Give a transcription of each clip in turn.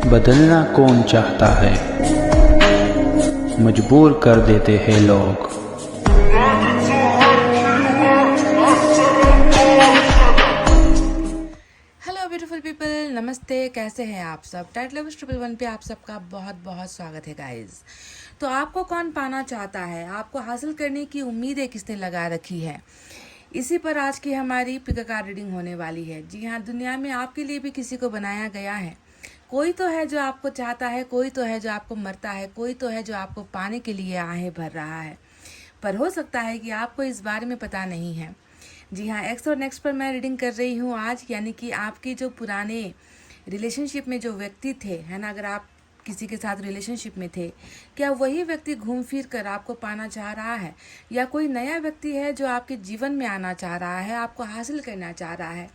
बदलना कौन चाहता है, मजबूर कर देते हैं लोग। हेलो ब्यूटीफुल पीपल, नमस्ते। कैसे हैं आप सब? टाइट लव 111 पे आप सबका बहुत बहुत स्वागत है गाइस। तो आपको कौन पाना चाहता है, आपको हासिल करने की उम्मीदें किसने लगा रखी है, इसी पर आज की हमारी पिक कार्ड रीडिंग होने वाली है। जी हाँ, दुनिया में आपके लिए भी किसी को बनाया गया है। कोई तो है जो आपको चाहता है, कोई तो है जो आपको मरता है, कोई तो है जो आपको पाने के लिए आहें भर रहा है। पर हो सकता है कि आपको इस बारे में पता नहीं है। जी हाँ, एक्स और नेक्स्ट पर मैं रीडिंग कर रही हूँ आज, यानी कि आपके जो पुराने रिलेशनशिप में जो व्यक्ति थे, है ना, अगर आप किसी के साथ रिलेशनशिप में थे, क्या वही व्यक्ति घूम फिर कर आपको पाना चाह रहा है, या कोई नया व्यक्ति है जो आपके जीवन में आना चाह रहा है, आपको हासिल करना चाह रहा है,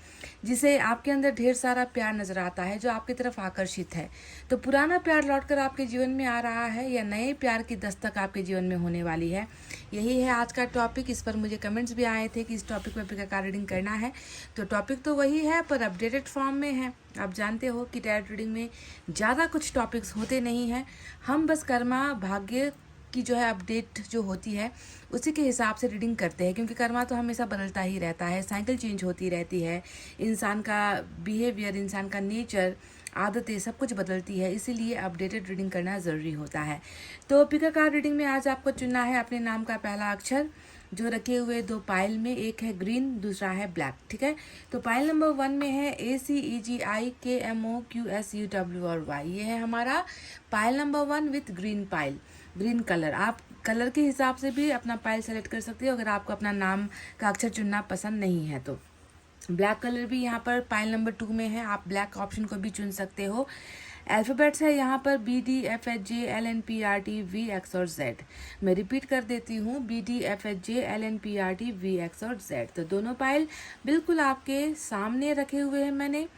जिसे आपके अंदर ढेर सारा प्यार नजर आता है, जो आपकी तरफ आकर्षित है। तो पुराना प्यार लौटकर आपके जीवन में आ रहा है, या नए प्यार की दस्तक आपके जीवन में होने वाली है। यही है आज का टॉपिक। इस पर मुझे कमेंट्स भी आए थे कि इस टॉपिक में पिक कार्ड रीडिंग करना है। तो टॉपिक तो वही है, पर अपडेटेड फॉर्म में है। आप जानते हो कि टैरोट रीडिंग में ज़्यादा कुछ टॉपिक्स होते नहीं हैं। हम बस कर्मा भाग्य की जो है अपडेट जो होती है उसी के हिसाब से रीडिंग करते हैं, क्योंकि कर्मा तो हमेशा बदलता ही रहता है, साइकिल चेंज होती रहती है। इंसान का बिहेवियर, इंसान का नेचर, आदतें सब कुछ बदलती है, इसीलिए अपडेटेड रीडिंग करना ज़रूरी होता है। तो पिक कार्ड रीडिंग में आज आपको चुनना है अपने नाम का पहला अक्षर, जो रखे हुए दो पाइल में, एक है ग्रीन, दूसरा है ब्लैक। ठीक है, तो पाइल नंबर 1 में है ACEGIKMOQSUW और Y। ये है हमारा pile number 1 with green pile, green colour. आप कलर के हिसाब से भी अपना पाइल सेलेक्ट कर सकते हो अगर आपको अपना नाम का अक्षर चुनना पसंद नहीं है तो। ब्लैक कलर भी यहाँ पर पाइल नंबर 2 में है, आप ब्लैक ऑप्शन को भी चुन सकते हो। अल्फ़ाबेट्स है यहाँ पर BDFHJLNPRTVX और Z। मैं रिपीट कर देती हूँ, BDFHJLNPRTVX और Z। तो दोनों पाइल बिल्कुल आपके सामने रखे हुए हैं मैंने।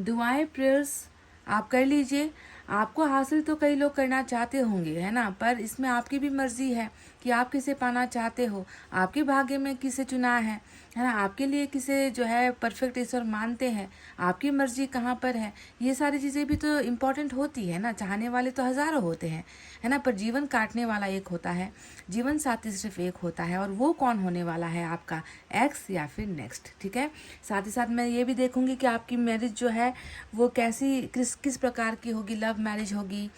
दुआएं, प्रेयर्स आप कर लीजिए। आपको हासिल तो कई लोग करना चाहते होंगे, है ना, पर इसमें आपकी भी मर्जी है कि आप किसे पाना चाहते हो, आपके भाग्य में किसे चुना है ना, आपके लिए किसे जो है परफेक्ट ईश्वर मानते हैं, आपकी मर्जी कहाँ पर है। ये सारी चीज़ें भी तो इम्पोर्टेंट होती है ना। चाहने वाले तो हज़ारों होते हैं, है ना, पर जीवन काटने वाला एक होता है, जीवन साथी सिर्फ एक होता है, और वो कौन होने वाला है, आपका एक्स या फिर नेक्स्ट। ठीक है, साथ ही साथ मैं ये भी देखूंगी कि आपकी मैरिज जो है वो कैसी, किस प्रकार की होगी। लव मैरिज होगी,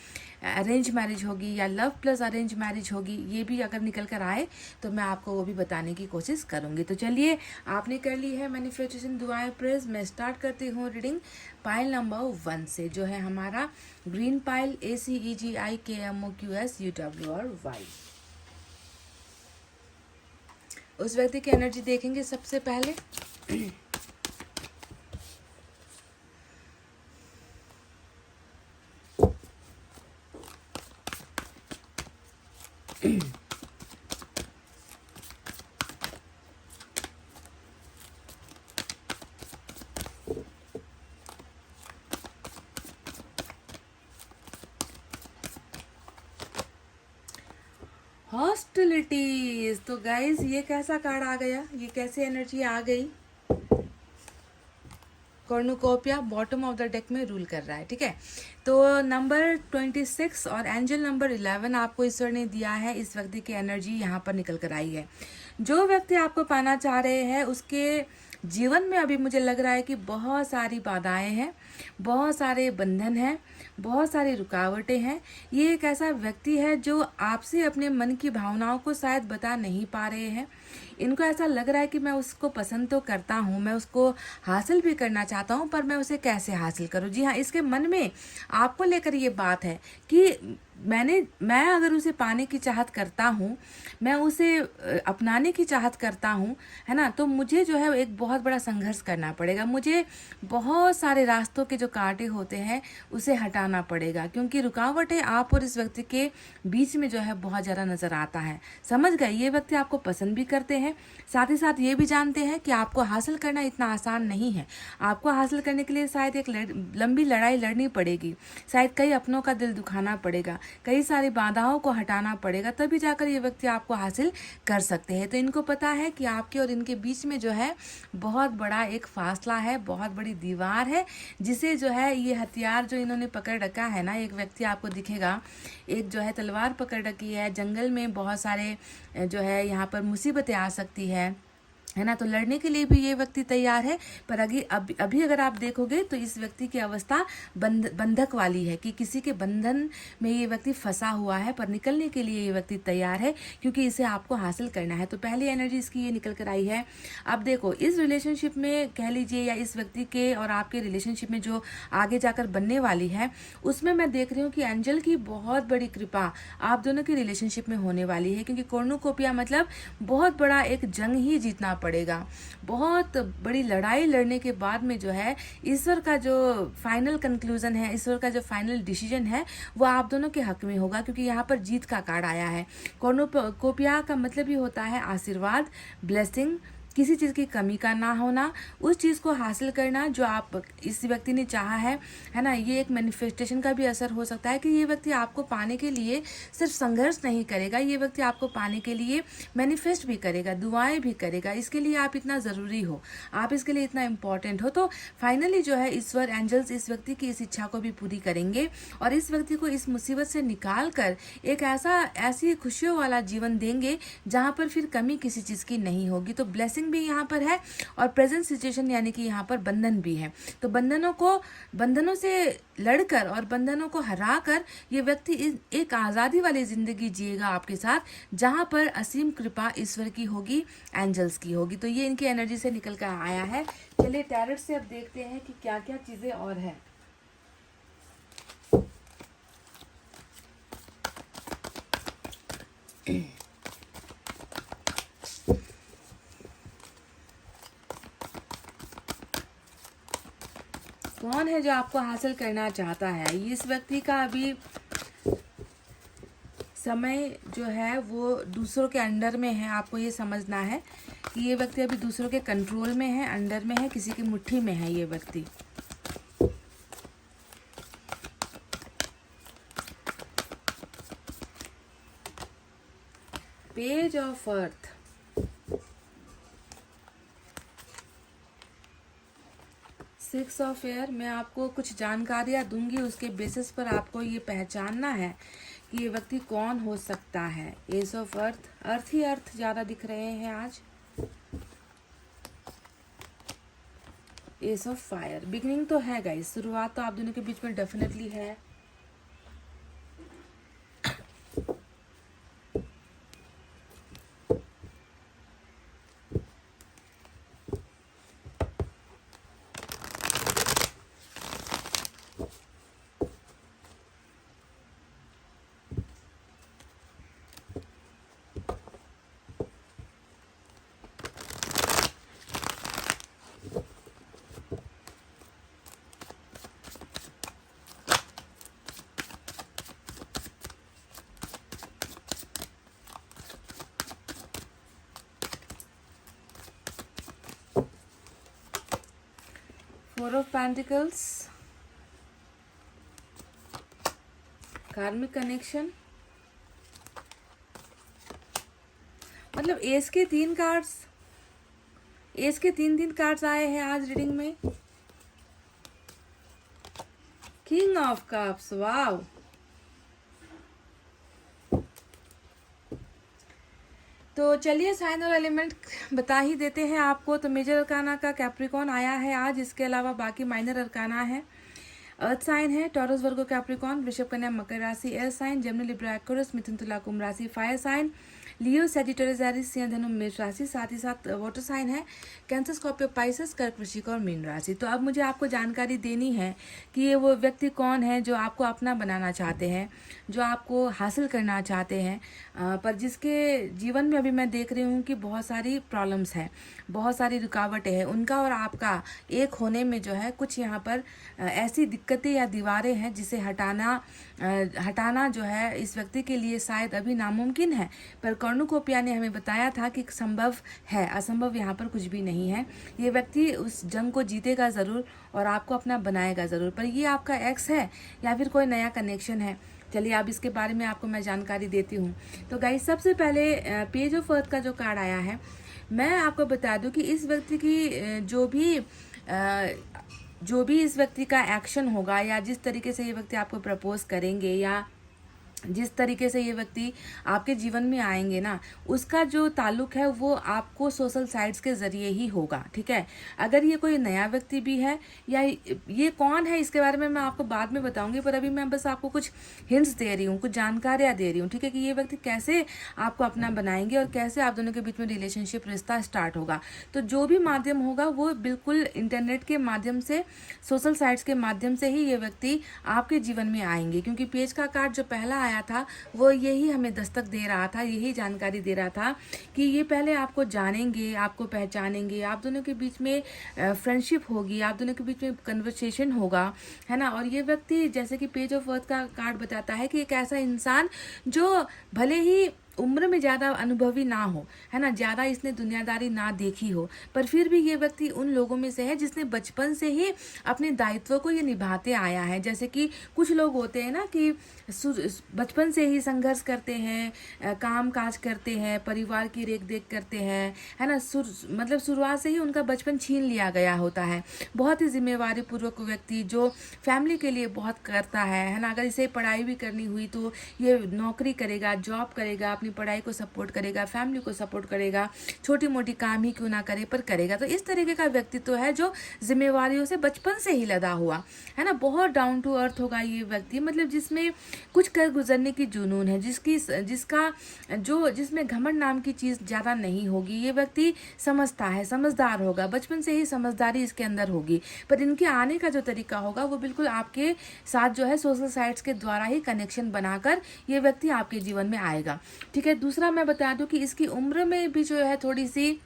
अरेंज मैरिज होगी, या लव प्लस अरेंज मैरिज होगी, ये भी अगर निकल कर आए तो मैं आपको वो भी बताने की कोशिश करूंगी। तो चलिए, आपने कर ली है मैनिफेस्टेशन, दुआएं, प्रेयर्स। मैं स्टार्ट करती हूँ रीडिंग पाइल नंबर 1 से, जो है हमारा ग्रीन पाइल ACEGIKMOQSUW और Y। उस व्यक्ति की एनर्जी देखेंगे सबसे पहले। हॉस्टिलिटीज। तो गाइज, ये कैसा कार्ड आ गया, ये कैसी एनर्जी आ गई? Cornucopia bottom of the deck में रूल कर रहा है। ठीक है, तो नंबर 26 और एंजल नंबर 11 आपको ईश्वर ने दिया है। इस व्यक्ति की एनर्जी यहाँ पर निकल कर आई है। जो व्यक्ति आपको पाना चाह रहे हैं उसके जीवन में अभी मुझे लग रहा है कि बहुत सारी बाधाएं हैं, बहुत सारे बंधन हैं, बहुत सारी रुकावटें हैं। ये एक ऐसा व्यक्ति है जो आपसे अपने मन की भावनाओं को शायद बता नहीं पा रहे हैं। इनको ऐसा लग रहा है कि मैं उसको पसंद तो करता हूँ, मैं उसको हासिल भी करना चाहता हूँ, पर मैं उसे कैसे हासिल करूँ। जी हाँ, इसके मन में आपको लेकर ये बात है कि मैं अगर उसे पाने की चाहत करता हूँ, मैं उसे अपनाने की चाहत करता हूँ, है ना, तो मुझे जो है एक बहुत बड़ा संघर्ष करना पड़ेगा। मुझे बहुत सारे रास्तों के जो कांटे होते हैं उसे हटाना पड़ेगा, क्योंकि रुकावटें आप और इस व्यक्ति के बीच में जो है बहुत ज़्यादा नज़र आता है। समझ गए, ये व्यक्ति आपको पसंद भी कर करते हैं। साथ ही साथ ये भी जानते हैं कि आपको हासिल करना इतना आसान नहीं है। आपको हासिल करने के लिए शायद एक लंबी लड़ाई लड़नी पड़ेगी, शायद कई अपनों का दिल दुखाना पड़ेगा, कई सारी बाधाओं को हटाना पड़ेगा, तभी जाकर ये व्यक्ति आपको हासिल कर सकते हैं। तो इनको पता है कि आपके और इनके बीच में जो है बहुत बड़ा एक फासला है, बहुत बड़ी दीवार है, जिसे जो है ये हथियार जो इन्होंने पकड़ रखा है ना, एक व्यक्ति आपको दिखेगा, एक जो है तलवार पकड़ रखी है। जंगल में बहुत सारे जो है यहाँ पर मुसीबतें आ सकती है ना, तो लड़ने के लिए भी ये व्यक्ति तैयार है। पर अभी अगर आप देखोगे तो इस व्यक्ति की अवस्था बंधक वाली है, कि किसी के बंधन में ये व्यक्ति फंसा हुआ है, पर निकलने के लिए ये व्यक्ति तैयार है, क्योंकि इसे आपको हासिल करना है। तो पहली एनर्जी इसकी ये निकल कर आई है। अब देखो, इस रिलेशनशिप में कह लीजिए, या इस व्यक्ति के और आपके रिलेशनशिप में जो आगे जाकर बनने वाली है, उसमें मैं देख रही हूँ कि एंजल की बहुत बड़ी कृपा आप दोनों की रिलेशनशिप में होने वाली है। क्योंकि कॉर्नुकोपिया मतलब बहुत बड़ा एक जंग ही जीतना पड़ेगा। बहुत बड़ी लड़ाई लड़ने के बाद में जो है ईश्वर का जो फाइनल कंक्लूजन है, ईश्वर का जो फाइनल डिसीजन है, वो आप दोनों के हक में होगा। क्योंकि यहाँ पर जीत का कार्ड आया है। कॉर्नुकोपिया का मतलब ही होता है आशीर्वाद, ब्लेसिंग, किसी चीज़ की कमी का ना होना, उस चीज़ को हासिल करना जो आप इस व्यक्ति ने चाहा है ना। ये एक मैनिफेस्टेशन का भी असर हो सकता है कि ये व्यक्ति आपको पाने के लिए सिर्फ संघर्ष नहीं करेगा, ये व्यक्ति आपको पाने के लिए मैनिफेस्ट भी करेगा, दुआएं भी करेगा। इसके लिए आप इतना ज़रूरी हो, आप इसके लिए इतना इम्पॉर्टेंट हो। तो फाइनली जो है ईश्वर, एंजल्स इस व्यक्ति की इस इच्छा को भी पूरी करेंगे और इस व्यक्ति को इस मुसीबत से निकाल कर एक ऐसी खुशियों वाला जीवन देंगे जहाँ पर फिर कमी किसी चीज़ की नहीं होगी। तो ब्लेसिंग भी यहाँ पर है और प्रेजेंट सिचुएशन यानी कि यहाँ पर बंधन भी है। तो बंधनों से लड़कर और बंधनों को हराकर ये व्यक्ति एक आज़ादी वाली जिंदगी जिएगा आपके साथ, जहाँ पर असीम कृपा ईश्वर की होगी, एंजल्स की होगी। तो ये इनकी एनर्जी से निकल कर आया है। चलिए टैरोट से अब देखते हैं कि क्या क्या चीजें और है। कौन है जो आपको हासिल करना चाहता है? इस व्यक्ति का अभी समय जो है वो दूसरों के अंडर में है। आपको ये समझना है कि ये व्यक्ति अभी दूसरों के कंट्रोल में है, अंडर में है, किसी की मुट्ठी में है ये व्यक्ति। Page of earth, six of air. मैं आपको कुछ जानकारियाँ दूंगी, उसके बेसिस पर आपको ये पहचानना है कि ये व्यक्ति कौन हो सकता है। एस ऑफ अर्थ, अर्थ ही अर्थ ज़्यादा दिख रहे हैं आज। एस ऑफ फायर, बिगिनिंग तो है गाइस, शुरुआत तो आप दोनों के बीच में डेफिनेटली है। Four of pentacles, karmic connection, मतलब एस के तीन कार्ड्स, एस के तीन कार्ड्स आए हैं आज रीडिंग में। किंग ऑफ कप्स, वाव। तो चलिए साइन और एलिमेंट बता ही देते हैं आपको। तो मेजर अरकाना का कैप्रिकॉन आया है आज, इसके अलावा बाकी माइनर अरकाना है। अर्थ साइन है टॉरस, वर्गो, कैप्रिकॉन, वृषभ, कन्या, मकर राशि air sign, Gemini, Libra, Aquarius, मिथुन, तुला, कुंभ राशि fire sign, Leo, Sagittarius, Aries, सिंह, धनु, मेष राशि, साथ ही साथ वाटर साइन है कैंसर, स्कॉर्पियो, पाइसेस, कर्क, वृश्चिक और मीन राशि। तो अब मुझे आपको जानकारी देनी है कि ये वो व्यक्ति कौन है जो आपको अपना बनाना चाहते हैं, जो आपको हासिल करना चाहते हैं, पर जिसके जीवन में अभी मैं देख रही हूँ कि बहुत सारी प्रॉब्लम्स हैं, बहुत सारी रुकावटें हैं। उनका और आपका एक होने में जो है कुछ यहाँ पर ऐसी दिक्कतें या दीवारें हैं जिसे हटाना जो है इस व्यक्ति के लिए शायद अभी नामुमकिन है। पर कॉर्नुकोपिया ने हमें बताया था कि संभव है, असंभव यहाँ पर कुछ भी नहीं है। ये व्यक्ति उस जंग को जीतेगा ज़रूर और आपको अपना बनाएगा ज़रूर। पर ये आपका एक्स है या फिर कोई नया कनेक्शन है? चलिए अब इसके बारे में आपको मैं जानकारी देती हूँ। तो गाइस, सबसे पहले पेज ऑफ अर्थ का जो कार्ड आया है, मैं आपको बता दूं कि इस व्यक्ति की जो भी इस व्यक्ति का एक्शन होगा या जिस तरीके से ये व्यक्ति आपको प्रपोज करेंगे या जिस तरीके से ये व्यक्ति आपके जीवन में आएंगे ना, उसका जो ताल्लुक है वो आपको सोशल साइट्स के ज़रिए ही होगा। ठीक है, अगर ये कोई नया व्यक्ति भी है या ये कौन है इसके बारे में मैं आपको बाद में बताऊंगी, पर अभी मैं बस आपको कुछ हिंट्स दे रही हूँ, कुछ जानकारियाँ दे रही हूँ। ठीक है, कि ये व्यक्ति कैसे आपको अपना बनाएंगे और कैसे आप दोनों के बीच में रिलेशनशिप, रिश्ता स्टार्ट होगा। तो जो भी माध्यम होगा वो बिल्कुल इंटरनेट के माध्यम से, सोशल साइट्स के माध्यम से ही ये व्यक्ति आपके जीवन में आएंगे, क्योंकि पेज का कार्ड जो पहला था वो यही हमें दस्तक दे रहा था, यही जानकारी दे रहा था कि ये पहले आपको जानेंगे, आपको पहचानेंगे, आप दोनों के बीच में फ्रेंडशिप होगी, आप दोनों के बीच में कन्वर्सेशन होगा, है ना। और ये व्यक्ति, जैसे कि पेज ऑफ अर्थ का कार्ड बताता है, कि एक ऐसा इंसान जो भले ही उम्र में ज़्यादा अनुभवी ना हो, है ना, ज़्यादा इसने दुनियादारी ना देखी हो, पर फिर भी ये व्यक्ति उन लोगों में से है जिसने बचपन से ही अपने दायित्व को ये निभाते आया है। जैसे कि कुछ लोग होते हैं ना कि बचपन से ही संघर्ष करते हैं, काम काज करते हैं, परिवार की रेख देख करते हैं, है ना, मतलब शुरुआत से ही उनका बचपन छीन लिया गया होता है। बहुत ही जिम्मेवारी पूर्वक व्यक्ति जो फैमिली के लिए बहुत करता है ना। अगर इसे पढ़ाई भी करनी हुई तो ये नौकरी करेगा, जॉब करेगा, अपनी पढ़ाई को सपोर्ट करेगा, फैमिली को सपोर्ट करेगा, छोटी मोटी काम ही क्यों ना करे पर करेगा। तो इस तरीके का व्यक्तित्व है जो जिम्मेवारियों से बचपन से ही लदा हुआ है ना। बहुत डाउन टू अर्थ होगा ये व्यक्ति, मतलब जिसमें कुछ कर गुजरने की जुनून है, जिसमें घमंड नाम की चीज़ ज़्यादा नहीं होगी। ये व्यक्ति समझता है, समझदार होगा, बचपन से ही समझदारी इसके अंदर होगी। पर इनके आने का जो तरीका होगा वो बिल्कुल आपके साथ जो है सोशल साइट्स के द्वारा ही कनेक्शन बनाकर ये व्यक्ति आपके जीवन में आएगा। ठीक है, दूसरा मैं बता दूं कि इसकी उम्र में भी जो है थोड़ी सी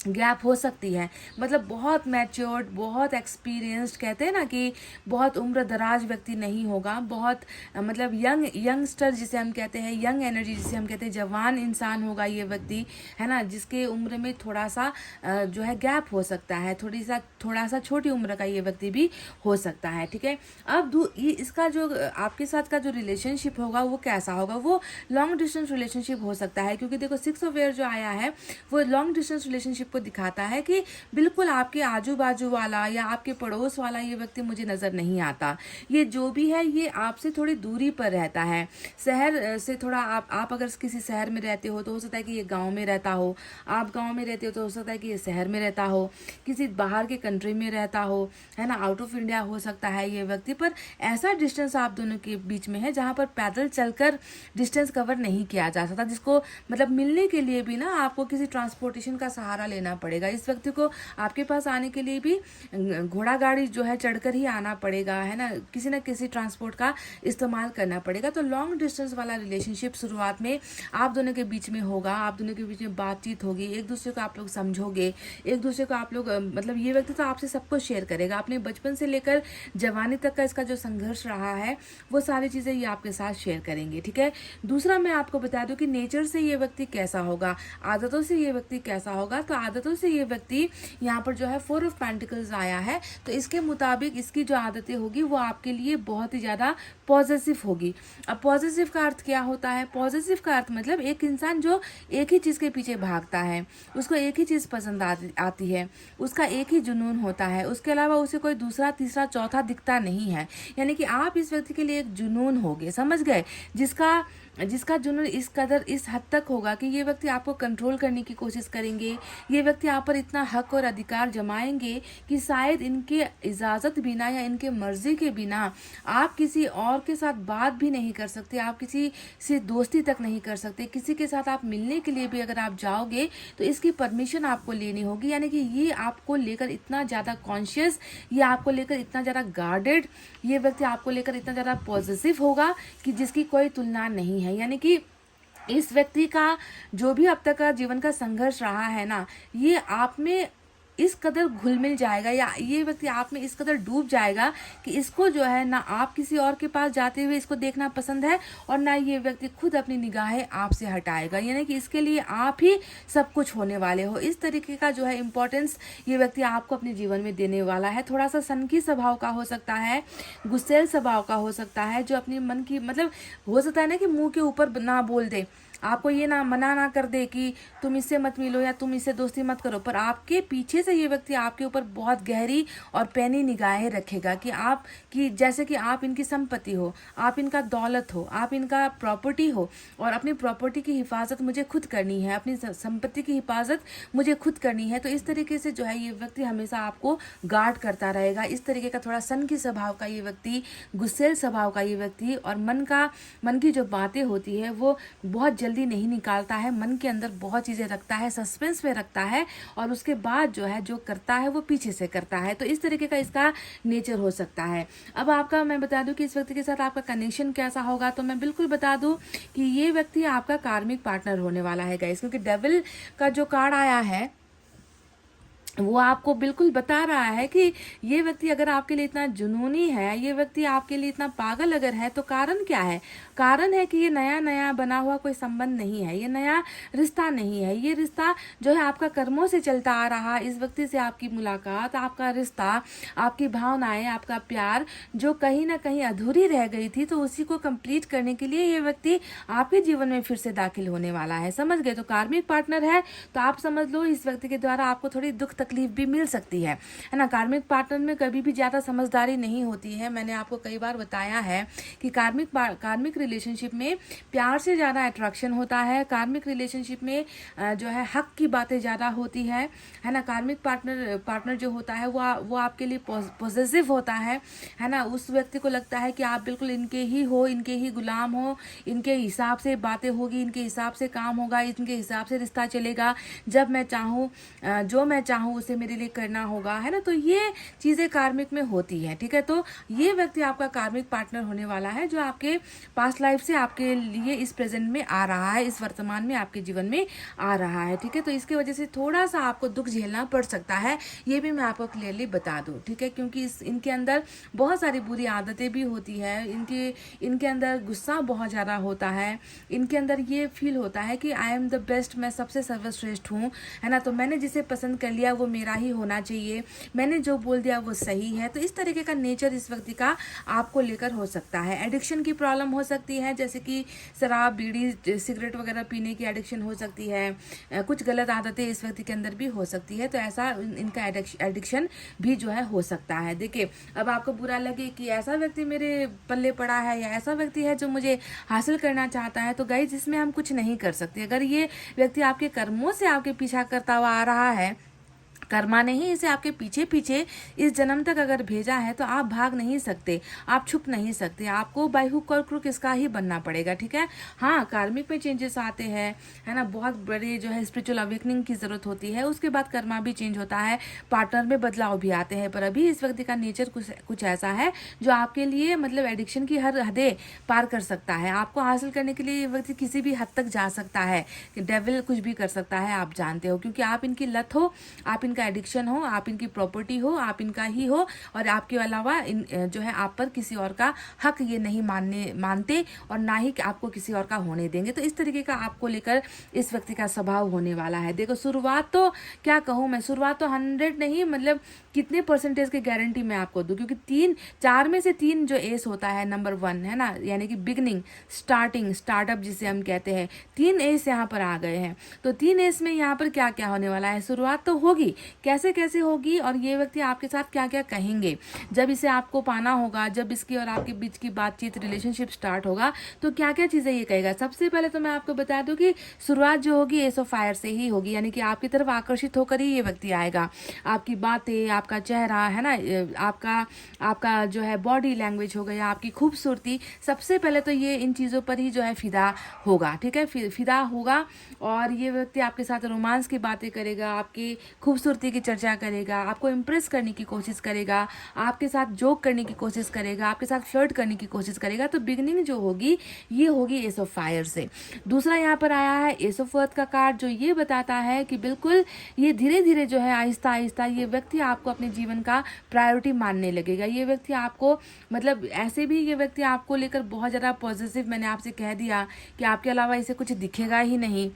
गैप हो सकती है, मतलब बहुत मैच्योर्ड, बहुत एक्सपीरियंस्ड, कहते हैं ना कि बहुत उम्र दराज व्यक्ति नहीं होगा, बहुत मतलब यंगस्टर जिसे हम कहते हैं, यंग एनर्जी जिसे हम कहते हैं, जवान इंसान होगा ये व्यक्ति, है ना, जिसके उम्र में थोड़ा सा जो है गैप हो सकता है, थोड़ा सा छोटी उम्र का ये व्यक्ति भी हो सकता है। ठीक है, अब इसका जो आपके साथ का जो रिलेशनशिप होगा वो कैसा होगा, वो लॉन्ग डिस्टेंस रिलेशनशिप हो सकता है, क्योंकि देखो 6 ऑफ एयर जो आया है वो लॉन्ग डिस्टेंस रिलेशनशिप को दिखाता है कि बिल्कुल आपके आजू बाजू वाला या आपके पड़ोस वाला ये व्यक्ति मुझे नजर नहीं आता। ये जो भी है ये आपसे थोड़ी दूरी पर रहता है, शहर से थोड़ा, आप अगर किसी शहर में रहते हो तो हो सकता है कि ये गांव में रहता हो, आप गांव में रहते हो तो हो सकता है कि ये शहर में रहता हो, किसी बाहर के कंट्री में रहता हो, है ना, आउट ऑफ इंडिया हो सकता है ये व्यक्ति। पर ऐसा डिस्टेंस आप दोनों के बीच में है जहाँ पर पैदल चलकर डिस्टेंस कवर नहीं किया जा सकता, जिसको मतलब मिलने के लिए भी ना आपको किसी ट्रांसपोर्टेशन का सहारा लेना पड़ेगा। इस व्यक्ति को आपके पास आने के लिए भी घोड़ा गाड़ी जो है चढ़कर ही आना पड़ेगा, है ना, किसी न किसी ट्रांसपोर्ट का इस्तेमाल करना पड़ेगा। तो लॉन्ग डिस्टेंस वाला रिलेशनशिप शुरुआत में आप दोनों के बीच में होगा, आप दोनों के बीच में बातचीत होगी, एक दूसरे को आप लोग समझोगे, एक दूसरे को आप लोग मतलब ये व्यक्ति तो आपसे सब कुछ शेयर करेगा, अपने बचपन से लेकर जवानी तक का इसका जो संघर्ष रहा है वो सारी चीज़ें ये आपके साथ शेयर करेंगे। ठीक है, दूसरा मैं आपको बता दूं कि नेचर से ये व्यक्ति कैसा होगा, आदतों से ये व्यक्ति कैसा होगा। तो आदतों से ये व्यक्ति, यहाँ पर जो है 4 ऑफ पेंटिकल्स आया है, तो इसके मुताबिक इसकी जो आदतें होगी वो आपके लिए बहुत ही ज़्यादा पॉजिटिव होगी। अब पॉजिटिव का अर्थ क्या होता है? पॉजिटिव का अर्थ मतलब एक इंसान जो एक ही चीज़ के पीछे भागता है, उसको एक ही चीज़ पसंद आती है, उसका एक ही जुनून होता है, उसके अलावा उसे कोई दूसरा तीसरा चौथा दिखता नहीं है। यानी कि आप इस व्यक्ति के लिए एक जुनून होगे, समझ गए, जिसका जुनून इस कदर इस हद तक होगा कि ये व्यक्ति आपको कंट्रोल करने की कोशिश करेंगे, ये व्यक्ति आप पर इतना हक और अधिकार जमाएंगे कि शायद इनके इजाज़त बिना या इनके मर्जी के बिना आप किसी और के साथ बात भी नहीं कर सकते, आप किसी से दोस्ती तक नहीं कर सकते, किसी के साथ आप मिलने के लिए भी अगर आप जाओगे तो इसकी परमिशन आपको लेनी होगी। यानी कि ये आपको लेकर इतना ज़्यादा कॉन्शियस, ये आपको लेकर इतना ज़्यादा गार्डेड, ये व्यक्ति आपको लेकर इतना ज़्यादा पॉजिटिव होगा कि जिसकी कोई तुलना नहीं है। यानी कि इस व्यक्ति का जो भी अब तक का जीवन का संघर्ष रहा है ना, ये आप में इस कदर घुल मिल जाएगा या ये व्यक्ति आप में इस कदर डूब जाएगा कि इसको जो है ना आप किसी और के पास जाते हुए इसको देखना पसंद है और ना ये व्यक्ति खुद अपनी निगाहें आपसे हटाएगा, यानी कि इसके लिए आप ही सब कुछ होने वाले हो। इस तरीके का जो है इम्पोर्टेंस ये व्यक्ति आपको अपने जीवन में देने वाला है। थोड़ा सा सनकी स्वभाव का हो सकता है, गुस्सेल स्वभाव का हो सकता है, जो अपनी मन की मतलब हो सकता है ना कि मुंह के ऊपर ना बोल दे, आपको ये ना मना ना कर दे कि तुम इससे मत मिलो या तुम इससे दोस्ती मत करो, पर आपके पीछे से ये व्यक्ति आपके ऊपर बहुत गहरी और पैनी निगाहें रखेगा कि आप कि जैसे कि आप इनकी संपत्ति हो, आप इनका दौलत हो, आप इनका प्रॉपर्टी हो और अपनी प्रॉपर्टी की हिफाजत मुझे खुद करनी है, अपनी संपत्ति की हिफाजत मुझे खुद करनी है। तो इस तरीके से जो है ये व्यक्ति हमेशा आपको गार्ड करता रहेगा। इस तरीके का थोड़ा सन की स्वभाव का ये व्यक्ति, गुस्सेल स्वभाव का ये व्यक्ति और मन की जो बातें होती है वो बहुत जल्दी नहीं निकालता है, मन के अंदर बहुत चीज़ें रखता है, सस्पेंस में रखता है और उसके बाद जो है जो करता है वो पीछे से करता है। तो इस तरीके का इसका नेचर हो सकता है। अब आपका मैं बता दूं कि इस व्यक्ति के साथ आपका कनेक्शन कैसा होगा, तो मैं बिल्कुल बता दूं कि ये व्यक्ति आपका कार्मिक पार्टनर होने वाला है गाइस, क्योंकि डेविल का जो कार्ड आया है वो आपको बिल्कुल बता रहा है कि ये व्यक्ति अगर आपके लिए इतना जुनूनी है, ये व्यक्ति आपके लिए इतना पागल अगर है, तो कारण क्या है? कारण है कि ये नया नया बना हुआ कोई संबंध नहीं है, ये नया रिश्ता नहीं है, ये रिश्ता जो है आपका कर्मों से चलता आ रहा। इस व्यक्ति से आपकी मुलाकात, आपका रिश्ता, आपकी भावनाएं, आपका प्यार जो कहीं ना कहीं अधूरी रह गई थी, तो उसी को कंप्लीट करने के लिए ये व्यक्ति आपके जीवन में फिर से दाखिल होने वाला है। समझ गए? तो कार्मिक पार्टनर है तो आप समझ लो इस व्यक्ति के द्वारा आपको थोड़ी दुख तकलीफ भी मिल सकती है ना। कार्मिक पार्टनर में कभी भी ज्यादा समझदारी नहीं होती है। मैंने आपको कई बार बताया है कि कार्मिक रिलेशनशिप में प्यार से ज्यादा अट्रैक्शन होता है। कार्मिक रिलेशनशिप में जो है हक की बातें ज्यादा होती है ना। कार्मिक पार्टनर जो होता है वो आपके लिए पॉजिटिव होता है ना। उस व्यक्ति को लगता है कि आप बिल्कुल इनके ही हो, इनके ही गुलाम हो, इनके हिसाब से बातें होगी, इनके हिसाब से काम होगा, इनके हिसाब से रिश्ता चलेगा, जब मैं चाहूँ जो मैं चाहूँ उसे मेरे लिए करना होगा, है ना। तो ये चीजें कार्मिक में होती है, ठीक है। तो ये व्यक्ति आपका कार्मिक पार्टनर होने वाला है जो आपके पास्ट लाइफ से आपके लिए इस प्रेजेंट में आ रहा है, इस वर्तमान में आपके जीवन में आ रहा है, ठीक है। तो इसकी वजह से थोड़ा सा आपको दुख झेलना पड़ सकता है, ये भी मैं आपको क्लियरली बता दूं, ठीक है। क्योंकि इनके अंदर बहुत सारी बुरी आदतें भी होती है, इनके अंदर गुस्सा बहुत ज्यादा होता है, इनके अंदर ये फील होता है कि आई एम द बेस्ट, मैं सबसे सर्वश्रेष्ठ हूँ, है ना। तो मैंने जिसे पसंद कर लिया वो मेरा ही होना चाहिए, मैंने जो बोल दिया वो सही है। तो इस तरीके का नेचर इस व्यक्ति का आपको लेकर हो सकता है। एडिक्शन की प्रॉब्लम हो सकती है, जैसे कि शराब, बीड़ी, सिगरेट वगैरह पीने की एडिक्शन हो सकती है। कुछ गलत आदतें इस व्यक्ति के अंदर भी हो सकती है। तो ऐसा इनका एडिक्शन भी जो है हो सकता है। देखिए, अब आपको बुरा लगे कि ऐसा व्यक्ति मेरे पल्ले पड़ा है या ऐसा व्यक्ति है जो मुझे हासिल करना चाहता है, तो गाइस इसमें हम कुछ नहीं कर सकते। अगर ये व्यक्ति आपके कर्मों से आपके पीछा करता हुआ आ रहा है, कर्मा ने ही इसे आपके पीछे पीछे इस जन्म तक अगर भेजा है, तो आप भाग नहीं सकते, आप छुप नहीं सकते, आपको बाय हुक और क्रुक इसका ही बनना पड़ेगा, ठीक है। हाँ, कार्मिक में चेंजेस आते हैं, है ना। बहुत बड़े जो है स्पिरिचुअल अवेकनिंग की जरूरत होती है, उसके बाद कर्मा भी चेंज होता है, पार्टनर में बदलाव भी आते हैं। पर अभी इस व्यक्ति का नेचर कुछ ऐसा है जो आपके लिए मतलब एडिक्शन की हर हदें पार कर सकता है। आपको हासिल करने के लिए ये व्यक्ति किसी भी हद तक जा सकता है, कि डेविल कुछ भी कर सकता है, आप जानते हो, क्योंकि आप इनकी लत हो, आप इनका एडिक्शन हो, आप इनकी प्रॉपर्टी हो, आप इनका ही हो, और आपके अलावा जो है आप पर किसी और का हक ये नहीं मानते और ना ही आपको किसी और का होने देंगे। तो इस तरीके का आपको लेकर इस व्यक्ति का स्वभाव होने वाला है। देखो, शुरुआत तो क्या कहूँ मैं, शुरुआत तो 100 नहीं, मतलब कितने परसेंटेज की गारंटी मैं आपको दूं, क्योंकि 4 में से 3 जो एस होता है, नंबर 1 है ना, यानी कि बिगनिंग, स्टार्टिंग, स्टार्टअप जिसे हम कहते हैं, 3 एस यहाँ पर आ गए हैं। तो 3 एस में यहाँ पर क्या क्या होने वाला है, शुरुआत तो होगी, कैसे कैसे होगी, और ये व्यक्ति आपके साथ क्या क्या कहेंगे जब इसे आपको पाना होगा, जब इसकी और आपके बीच की बातचीत, रिलेशनशिप स्टार्ट होगा, तो क्या क्या चीजें ये कहेगा। सबसे पहले तो मैं आपको बता दूं कि शुरुआत जो होगी एस ऑफ फायर से ही होगी, यानी कि आपकी तरफ आकर्षित होकर ही ये व्यक्ति आएगा। आपकी बातें, आपका चेहरा, है ना, आपका जो है बॉडी लैंग्वेज हो गया, आपकी खूबसूरती, सबसे पहले तो ये इन चीजों पर ही जो है फिदा होगा, ठीक है, फिदा होगा। और ये व्यक्ति आपके साथ रोमांस की बातें करेगा, आपकी खूबसूरती खूबसूरती की चर्चा करेगा, आपको इम्प्रेस करने की कोशिश करेगा, आपके साथ जोक करने की कोशिश करेगा, आपके साथ फ्लर्ट करने की कोशिश करेगा। तो बिगनिंग जो होगी ये होगी एस ऑफ फायर से। दूसरा यहाँ पर आया है एस ऑफ अर्थ का कार्ड, जो ये बताता है कि बिल्कुल ये धीरे धीरे जो है आहिस्ता आहिस्ता ये व्यक्ति आपको अपने जीवन का प्रायोरिटी मानने लगेगा। ये व्यक्ति आपको मतलब ऐसे भी ये व्यक्ति आपको लेकर बहुत ज़्यादा पॉजिटिव, मैंने आपसे कह दिया कि आपके अलावा इसे कुछ दिखेगा ही नहीं।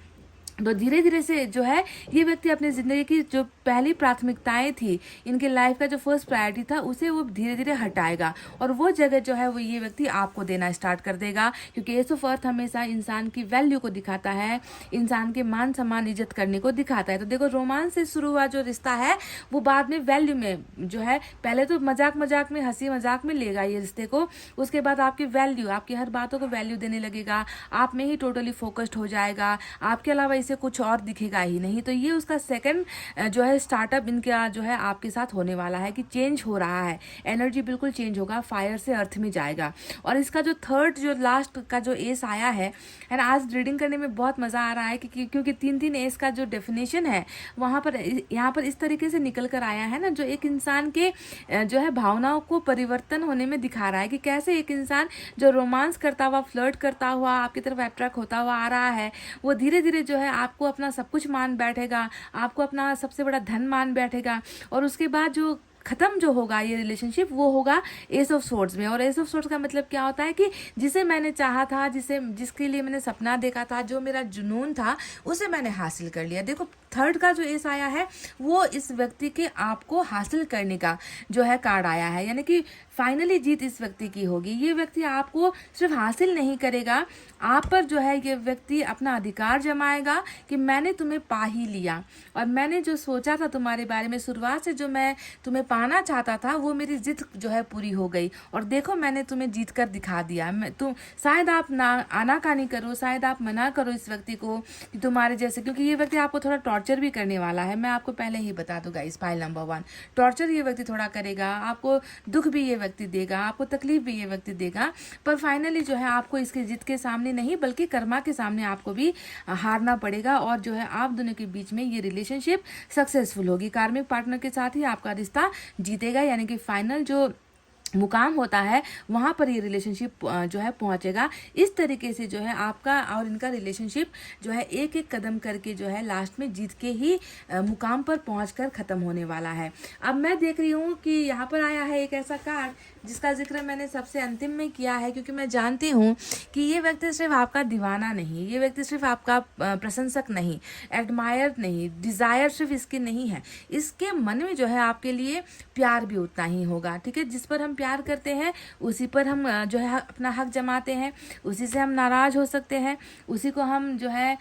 तो धीरे धीरे से जो है ये व्यक्ति अपनी ज़िंदगी की जो पहली प्राथमिकताएं थी, इनके लाइफ का जो फर्स्ट प्रायोरिटी था, उसे वो धीरे धीरे हटाएगा और वो जगह जो है वो ये व्यक्ति आपको देना स्टार्ट कर देगा। क्योंकि एस ऑफ अर्थ हमेशा इंसान की वैल्यू को दिखाता है, इंसान के मान सम्मान इज्जत करने को दिखाता है। तो देखो, रोमांस से शुरू हुआ जो रिश्ता है वो बाद में वैल्यू में जो है, पहले तो मजाक मजाक में, हंसी मजाक में लेगा ये रिश्ते को, उसके बाद आपकी वैल्यू, आपकी हर बातों को वैल्यू देने लगेगा, आप में ही टोटली फोकस्ड हो जाएगा, आपके अलावा इसे कुछ और दिखेगा ही नहीं। तो ये उसका सेकंड जो है स्टार्टअप इनका जो है आपके साथ होने वाला है कि चेंज हो रहा है, एनर्जी बिल्कुल चेंज होगा, फायर से अर्थ में जाएगा। और इसका जो थर्ड जो लास्ट का जो एस आया है ना, आज रीडिंग करने में बहुत मज़ा आ रहा है क्योंकि तीन तीन एस का जो डेफिनेशन है वहाँ पर यहाँ पर इस तरीके से निकल कर आया है ना, जो एक इंसान के जो है भावनाओं को परिवर्तन होने में दिखा रहा है कि कैसे एक इंसान जो रोमांस करता हुआ, फ्लर्ट करता हुआ आपकी तरफ अट्रैक्ट होता हुआ आ रहा है, वो धीरे धीरे जो है आपको अपना सब कुछ मान बैठेगा, आपको अपना सबसे बड़ा धन मान बैठेगा। और उसके बाद जो खत्म जो होगा ये रिलेशनशिप वो होगा एस ऑफ सोर्ड्स में। और एस ऑफ सोर्ड्स का मतलब क्या होता है कि जिसे मैंने चाहा था, जिसके लिए मैंने सपना देखा था, जो मेरा जुनून था, उसे मैंने हासिल कर लिया। देखो, थर्ड का जो एस आया है वो इस व्यक्ति के आपको हासिल करने का जो है कार्ड आया है, यानी कि फाइनली जीत इस व्यक्ति की होगी। ये व्यक्ति आपको सिर्फ हासिल नहीं करेगा, आप पर जो है ये व्यक्ति अपना अधिकार जमाएगा कि मैंने तुम्हें पा ही लिया, और मैंने जो सोचा था तुम्हारे बारे में, शुरुआत से जो मैं तुम्हें पाना चाहता था, वो मेरी जिद जो है पूरी हो गई, और देखो मैंने तुम्हें जीत कर दिखा दिया। तुम शायद आप ना आनाकानी करो, शायद आप मना करो इस व्यक्ति को कि तुम्हारे जैसे, क्योंकि ये व्यक्ति आपको थोड़ा टॉर्चर भी करने वाला है। मैं आपको पहले ही बता दूं गाइस, फाइल नंबर 1, टॉर्चर ये व्यक्ति थोड़ा करेगा, आपको दुख भी ये व्यक्ति देगा, आपको तकलीफ भी ये व्यक्ति देगा, पर फाइनली जो है आपको इसकी जिद के सामने नहीं बल्कि कर्मा के सामने आपको भी हारना पड़ेगा, और जो है आप दोनों के बीच में ये रिलेशनशिप सक्सेसफुल होगी। कार्मिक पार्टनर के साथ ही आपका रिश्ता जीतेगा, यानी कि फाइनल जो मुकाम होता है वहाँ पर ये रिलेशनशिप जो है पहुँचेगा। इस तरीके से जो है आपका और इनका रिलेशनशिप जो है एक एक कदम करके जो है लास्ट में जीत के ही मुकाम पर पहुँचकर ख़त्म होने वाला है। अब मैं देख रही हूँ कि यहाँ पर आया है एक ऐसा कार्ड जिसका जिक्र मैंने सबसे अंतिम में किया है, क्योंकि मैं जानती हूँ कि ये व्यक्ति सिर्फ आपका दीवाना नहीं, ये व्यक्ति सिर्फ आपका प्रशंसक नहीं, एडमायर नहीं, डिज़ायर सिर्फ इसकी नहीं है, इसके मन में जो है आपके लिए प्यार भी उतना ही होगा। ठीक है, जिस पर हम प्यार करते हैं उसी पर हम जो है अपना हक जमाते हैं, उसी से हम नाराज़ हो सकते हैं, उसी को हम जो है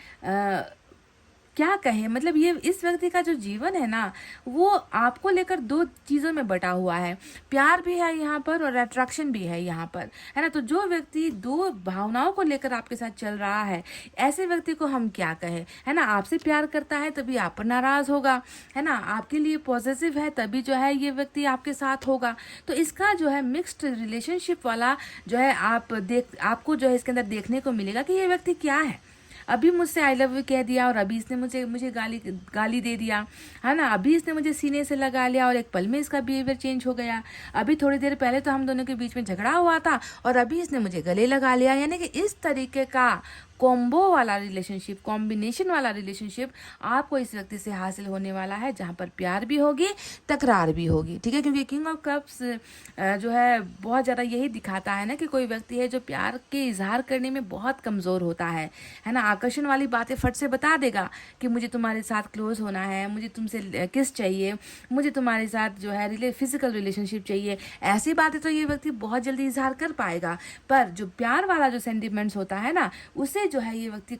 क्या कहें, मतलब ये इस व्यक्ति का जो जीवन है ना वो आपको लेकर दो चीज़ों में बटा हुआ है, प्यार भी है यहाँ पर और अट्रैक्शन भी है यहाँ पर, है ना। तो जो व्यक्ति दो भावनाओं को लेकर आपके साथ चल रहा है, ऐसे व्यक्ति को हम क्या कहें, है ना। आपसे प्यार करता है तभी आप पर नाराज़ होगा, है ना, आपके लिए पॉजिटिव है तभी जो है ये व्यक्ति आपके साथ होगा। तो इसका जो है मिक्स्ड रिलेशनशिप वाला जो है आपको जो है इसके अंदर देखने को मिलेगा कि ये व्यक्ति क्या है। अभी मुझसे आई लव यू कह दिया और अभी इसने मुझे गाली दे दिया, है ना। अभी इसने मुझे सीने से लगा लिया और एक पल में इसका बिहेवियर चेंज हो गया। अभी थोड़ी देर पहले तो हम दोनों के बीच में झगड़ा हुआ था और अभी इसने मुझे गले लगा लिया। यानी कि इस तरीके का कॉम्बो वाला रिलेशनशिप, कॉम्बिनेशन वाला रिलेशनशिप आपको इस व्यक्ति से हासिल होने वाला है, जहाँ पर प्यार भी होगी, तकरार भी होगी। ठीक है, क्योंकि किंग ऑफ कप्स जो है बहुत ज़्यादा यही दिखाता है ना कि कोई व्यक्ति है जो प्यार के इजहार करने में बहुत कमज़ोर होता है ना। आकर्षण वाली बातें फट से बता देगा कि मुझे तुम्हारे साथ क्लोज होना है, मुझे तुमसे किस चाहिए, मुझे तुम्हारे साथ जो है फिजिकल रिलेशनशिप चाहिए, ऐसी बातें तो ये व्यक्ति बहुत जल्दी इजहार कर पाएगा। पर जो प्यार वाला जो सेंटिमेंट्स होता है ना, उसे जो है ये व्यक्ति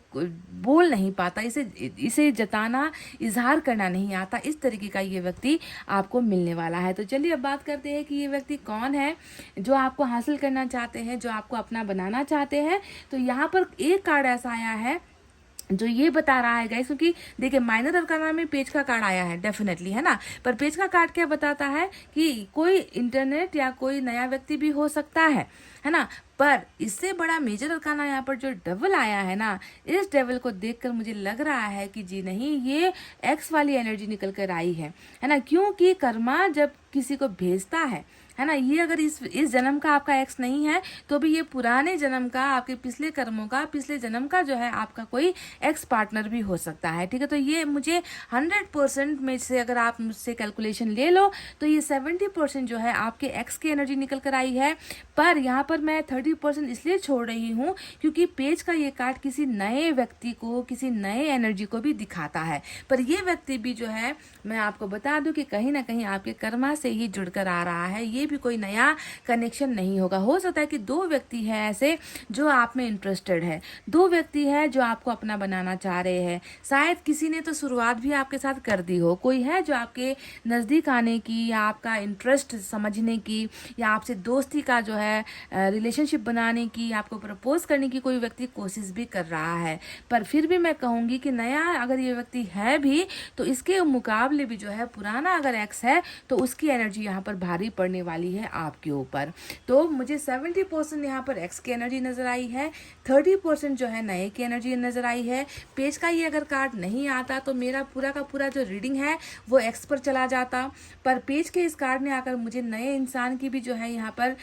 बोल नहीं पाता, इसे जताना, इजहार करना नहीं आता। इस तरीके का ये व्यक्ति आपको मिलने वाला है। तो चलिए अब बात करते हैं कि ये व्यक्ति कौन है जो आपको हासिल करना चाहते हैं, जो आपको अपना बनाना चाहते हैं। तो यहाँ पर एक कार्ड ऐसा आया है जो ये बता रहा है गाइस, क्योंकि देखिए माइनर अरकाना में पेज का कार्ड आया है डेफिनेटली, है ना, पर पेज का कार्ड क्या बताता है कि कोई इंटरनेट या कोई नया व्यक्ति भी हो सकता है ना। पर इससे बड़ा मेजर अरकाना यहाँ पर जो डेविल आया है ना, इस डेविल को देखकर मुझे लग रहा है कि जी नहीं, ये एक्स वाली एनर्जी निकल कर आई है ना, क्योंकि कर्मा जब किसी को भेजता है ना, ये अगर इस जन्म का आपका एक्स नहीं है तो भी ये पुराने जन्म का, आपके पिछले कर्मों का, पिछले जन्म का जो है आपका कोई एक्स पार्टनर भी हो सकता है, ठीक है। तो ये मुझे 100% में से अगर आप मुझसे कैलकुलेशन ले लो तो ये 70% जो है आपके एक्स की एनर्जी निकल कर आई है। पर यहाँ पर मैं 30% इसलिए छोड़ रही हूँ क्योंकि पेज का ये कार्ड किसी नए व्यक्ति को, किसी नए एनर्जी को भी दिखाता है। पर ये व्यक्ति भी जो है, मैं आपको बता दूं कि कहीं ना कहीं आपके कर्मा से ही जुड़कर आ रहा है, ये भी कोई नया कनेक्शन नहीं होगा। हो सकता है कि 2 व्यक्ति हैं ऐसे जो आप में इंटरेस्टेड है, 2 व्यक्ति है जो आपको अपना बनाना चाह रहे हैं। शायद किसी ने तो शुरुआत भी आपके साथ कर दी हो, कोई है जो आपके नज़दीक आने की या आपका इंटरेस्ट समझने की या आपसे दोस्ती का जो है रिलेशनशिप बनाने की, आपको प्रपोज करने की कोई व्यक्ति कोशिश भी कर रहा है। पर फिर भी मैं कहूँगी कि नया अगर ये व्यक्ति है भी तो इसके मुकाबले भी जो है पुराना अगर एक्स है तो उसकी एनर्जी यहाँ पर भारी पड़ने वाली है आपके ऊपर। तो मुझे 70% यहाँ पर एक्स की एनर्जी नजर आई है, 30% जो है नए की एनर्जी नजर आई है। पेज का ये अगर कार्ड नहीं आता तो मेरा पूरा का पूरा जो रीडिंग है वो एक्स पर चला जाता, पर पेज के इस कार्ड ने आकर मुझे नए इंसान की भी जो है यहाँ पर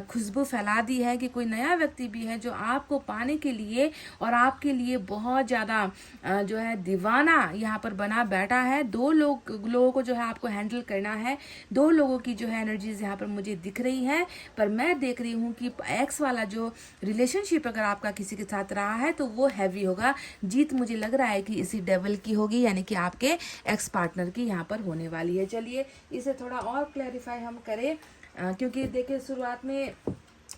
खुशबू फैला दी है कि कोई नया व्यक्ति भी है जो आपको पाने के लिए और आपके लिए बहुत ज़्यादा जो है दीवाना यहाँ पर बना बैठा है। 2 लोगों को जो है आपको हैंडल करना है, 2 लोगों की जो है एनर्जीज यहाँ पर मुझे दिख रही है। पर मैं देख रही हूँ कि एक्स वाला जो रिलेशनशिप अगर आपका किसी के साथ रहा है तो वो हैवी होगा। जीत मुझे लग रहा है कि इसी डेविल की होगी, यानी कि आपके एक्स पार्टनर की यहाँ पर होने वाली है। चलिए इसे थोड़ा और क्लैरिफाई हम करें, क्योंकि देखिए शुरुआत में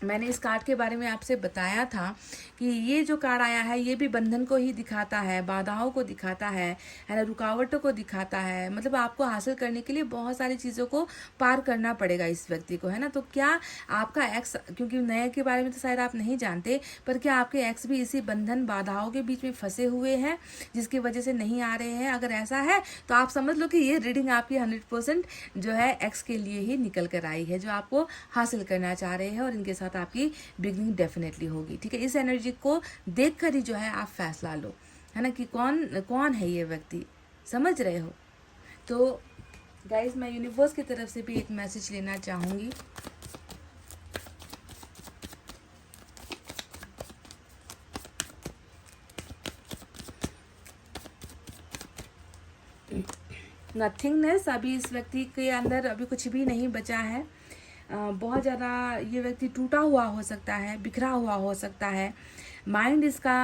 मैंने इस कार्ड के बारे में आपसे बताया था कि ये जो कार्ड आया है ये भी बंधन को ही दिखाता है, बाधाओं को दिखाता है ना, रुकावटों को दिखाता है। मतलब आपको हासिल करने के लिए बहुत सारी चीज़ों को पार करना पड़ेगा इस व्यक्ति को, है ना। तो क्या आपका एक्स, क्योंकि नए के बारे में तो शायद आप नहीं जानते, पर क्या आपके एक्स भी इसी बंधन बाधाओं के बीच में फंसे हुए हैं जिसकी वजह से नहीं आ रहे हैं? अगर ऐसा है तो आप समझ लो कि ये रीडिंग आपकी 100% जो है एक्स के लिए ही निकल कर आई है, जो आपको हासिल करना चाह रहे हैं और इनके साथ आपकी बिगनिंग डेफिनेटली होगी, ठीक है। इस एनर्जी को देखकर ही जो है आप फैसला लो, है ना, कि कौन है ये व्यक्ति, समझ रहे हो। तो गाइस मैं यूनिवर्स की तरफ से भी एक मैसेज लेना चाहूंगी। नथिंगनेस, अभी इस व्यक्ति के अंदर अभी कुछ भी नहीं बचा है। बहुत ज़्यादा ये व्यक्ति टूटा हुआ हो सकता है, बिखरा हुआ हो सकता है। माइंड इसका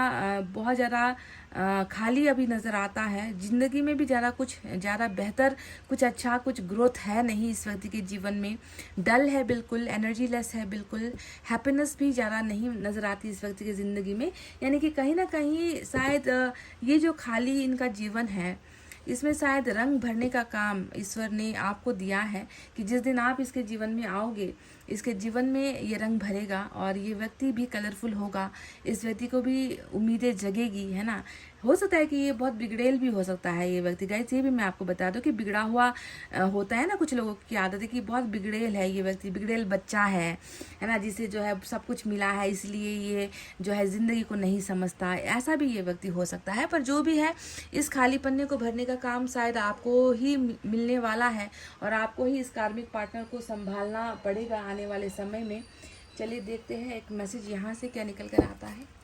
बहुत ज़्यादा खाली अभी नज़र आता है। ज़िंदगी में भी ज़्यादा बेहतर, कुछ अच्छा, कुछ ग्रोथ है नहीं इस व्यक्ति के जीवन में। डल है बिल्कुल, एनर्जी लेस है बिल्कुल, हैप्पीनेस भी ज़्यादा नहीं नज़र आती इस व्यक्ति की ज़िंदगी में। यानी कि कहीं ना कहीं शायद ये जो खाली इनका जीवन है इसमें शायद रंग भरने का काम ईश्वर ने आपको दिया है कि जिस दिन आप इसके जीवन में आओगे, इसके जीवन में ये रंग भरेगा और ये व्यक्ति भी कलरफुल होगा, इस व्यक्ति को भी उम्मीदें जगेगी, है ना। हो सकता है कि ये बहुत बिगड़ेल भी हो सकता है ये व्यक्ति। गाइस ये भी मैं आपको बता दूं कि बिगड़ा हुआ होता है ना, कुछ लोगों की आदत है कि बहुत बिगड़ेल है ये व्यक्ति, बिगड़ेल बच्चा है ना, जिसे जो है सब कुछ मिला है इसलिए ये जो है ज़िंदगी को नहीं समझता, ऐसा भी ये व्यक्ति हो सकता है। पर जो भी है, इस खाली पन्ने को भरने का काम शायद आपको ही मिलने वाला है और आपको ही इस कार्मिक पार्टनर को संभालना पड़ेगा आने वाले समय में। चलिए देखते हैं एक मैसेज यहाँ से क्या निकल कर आता है।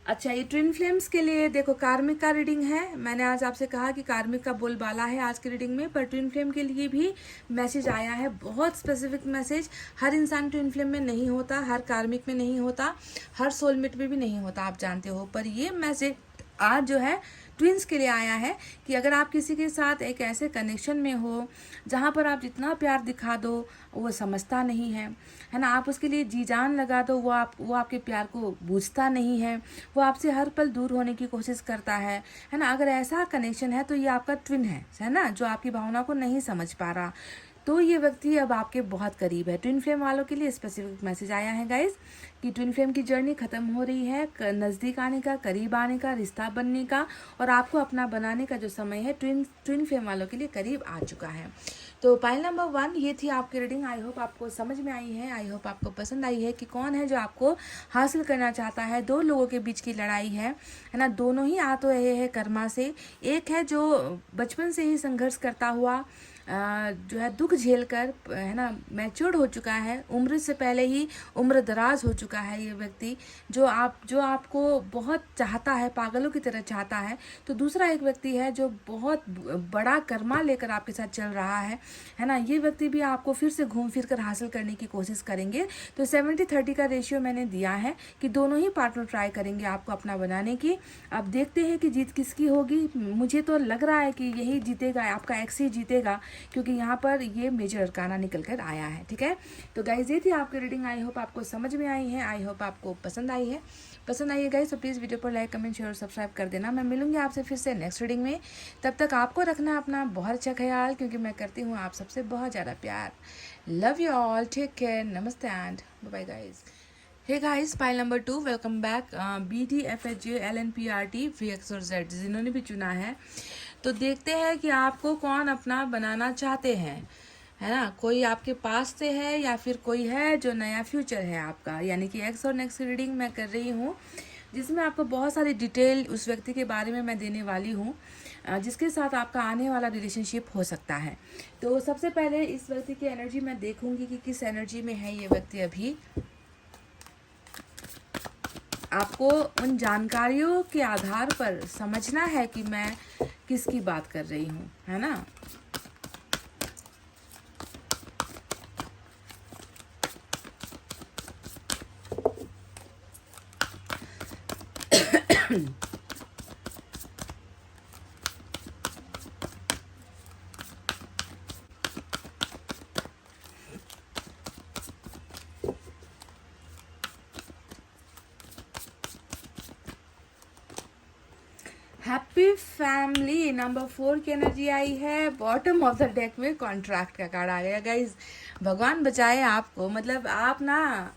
अच्छा, ये ट्विन फ्लेम्स के लिए देखो कार्मिक का रीडिंग है। मैंने आज आपसे कहा कि कार्मिक का बोलबाला है आज की रीडिंग में, पर ट्विन फ्लेम के लिए भी मैसेज आया है, बहुत स्पेसिफिक मैसेज। हर इंसान ट्विन फ्लेम में नहीं होता, हर कार्मिक में नहीं होता, हर सोलमेट में भी नहीं होता, आप जानते हो। पर ये मैसेज आज जो है ट्विंस के लिए आया है कि अगर आप किसी के साथ एक ऐसे कनेक्शन में हो जहाँ पर आप जितना प्यार दिखा दो वो समझता नहीं है ना, आप उसके लिए जी जान लगा दो वो आपके प्यार को बूझता नहीं है, वो आपसे हर पल दूर होने की कोशिश करता है ना। अगर ऐसा कनेक्शन है तो ये आपका ट्विन है ना, जो आपकी भावना को नहीं समझ पा रहा। तो ये व्यक्ति अब आपके बहुत करीब है। ट्विन फ्लेम वालों के लिए स्पेसिफिक मैसेज आया है गाइस कि ट्विन फ्लेम की जर्नी खत्म हो रही है, नज़दीक आने का, करीब आने का, रिश्ता बनने का और आपको अपना बनाने का जो समय है ट्विन फ्लेम वालों के लिए करीब आ चुका है। तो पाइल नंबर 1 ये थी आपकी रीडिंग। आई होप आपको समझ में आई है, आई होप आपको पसंद आई है कि कौन है जो आपको हासिल करना चाहता है। दो लोगों के बीच की लड़ाई है ना, दोनों ही आ तो रहे हैं कर्मा से। एक है जो बचपन से ही संघर्ष करता हुआ जो है दुख झेल कर है ना मैच्योर्ड हो चुका है, उम्र से पहले ही उम्र दराज हो चुका है ये व्यक्ति, जो आपको बहुत चाहता है, पागलों की तरह चाहता है। तो दूसरा एक व्यक्ति है जो बहुत बड़ा कर्मा लेकर आपके साथ चल रहा है ना। ये व्यक्ति भी आपको फिर से घूम फिर कर हासिल करने की कोशिश करेंगे। तो 70-30 का रेशियो मैंने दिया है कि दोनों ही पार्टनर ट्राई करेंगे आपको अपना बनाने की। अब देखते हैं कि जीत किसकी होगी। मुझे तो लग रहा है कि यही जीतेगा, आपका एक्स ही जीतेगा, क्योंकि यहाँ पर ये मेजर अरकाना निकल कर आया है। ठीक है, तो गाइज ये थी आपकी रीडिंग। आई होप आपको समझ में आई है, आई होप आपको पसंद आई है गाइज। तो प्लीज़ वीडियो पर लाइक, कमेंट, शेयर और सब्सक्राइब कर देना। मैं मिलूंगी आपसे फिर से नेक्स्ट रीडिंग में। तब तक आपको रखना अपना बहुत अच्छा ख्याल, क्योंकि मैं करती हूँ आप सबसे बहुत ज़्यादा प्यार। Love you all, take care, नमस्ते and bye guys. Hey guys, pile number 2 welcome back. BD, FHJ, LNPRT, VX और Z जिन्होंने भी चुना है, तो देखते हैं कि आपको कौन अपना बनाना चाहते हैं, है ना। कोई आपके पास से है या फिर कोई है जो नया फ्यूचर है आपका, यानी कि एक्स और नेक्स्ट रीडिंग मैं कर रही हूँ, जिसमें आपको बहुत सारी डिटेल उस व्यक्ति के बारे में मैं देने वाली हूँ जिसके साथ आपका आने वाला रिलेशनशिप हो सकता है। तो सबसे पहले इस व्यक्ति की एनर्जी मैं देखूंगी कि किस एनर्जी में है ये व्यक्ति अभी। आपको उन जानकारियों के आधार पर समझना है कि मैं किसकी बात कर रही हूँ, है ना। हैप्पी फैमिली नंबर 4 की एनर्जी आई है। बॉटम ऑफ द डेक में कॉन्ट्रैक्ट का कार्ड आ गया गाइज। भगवान बचाए आपको, मतलब आप ना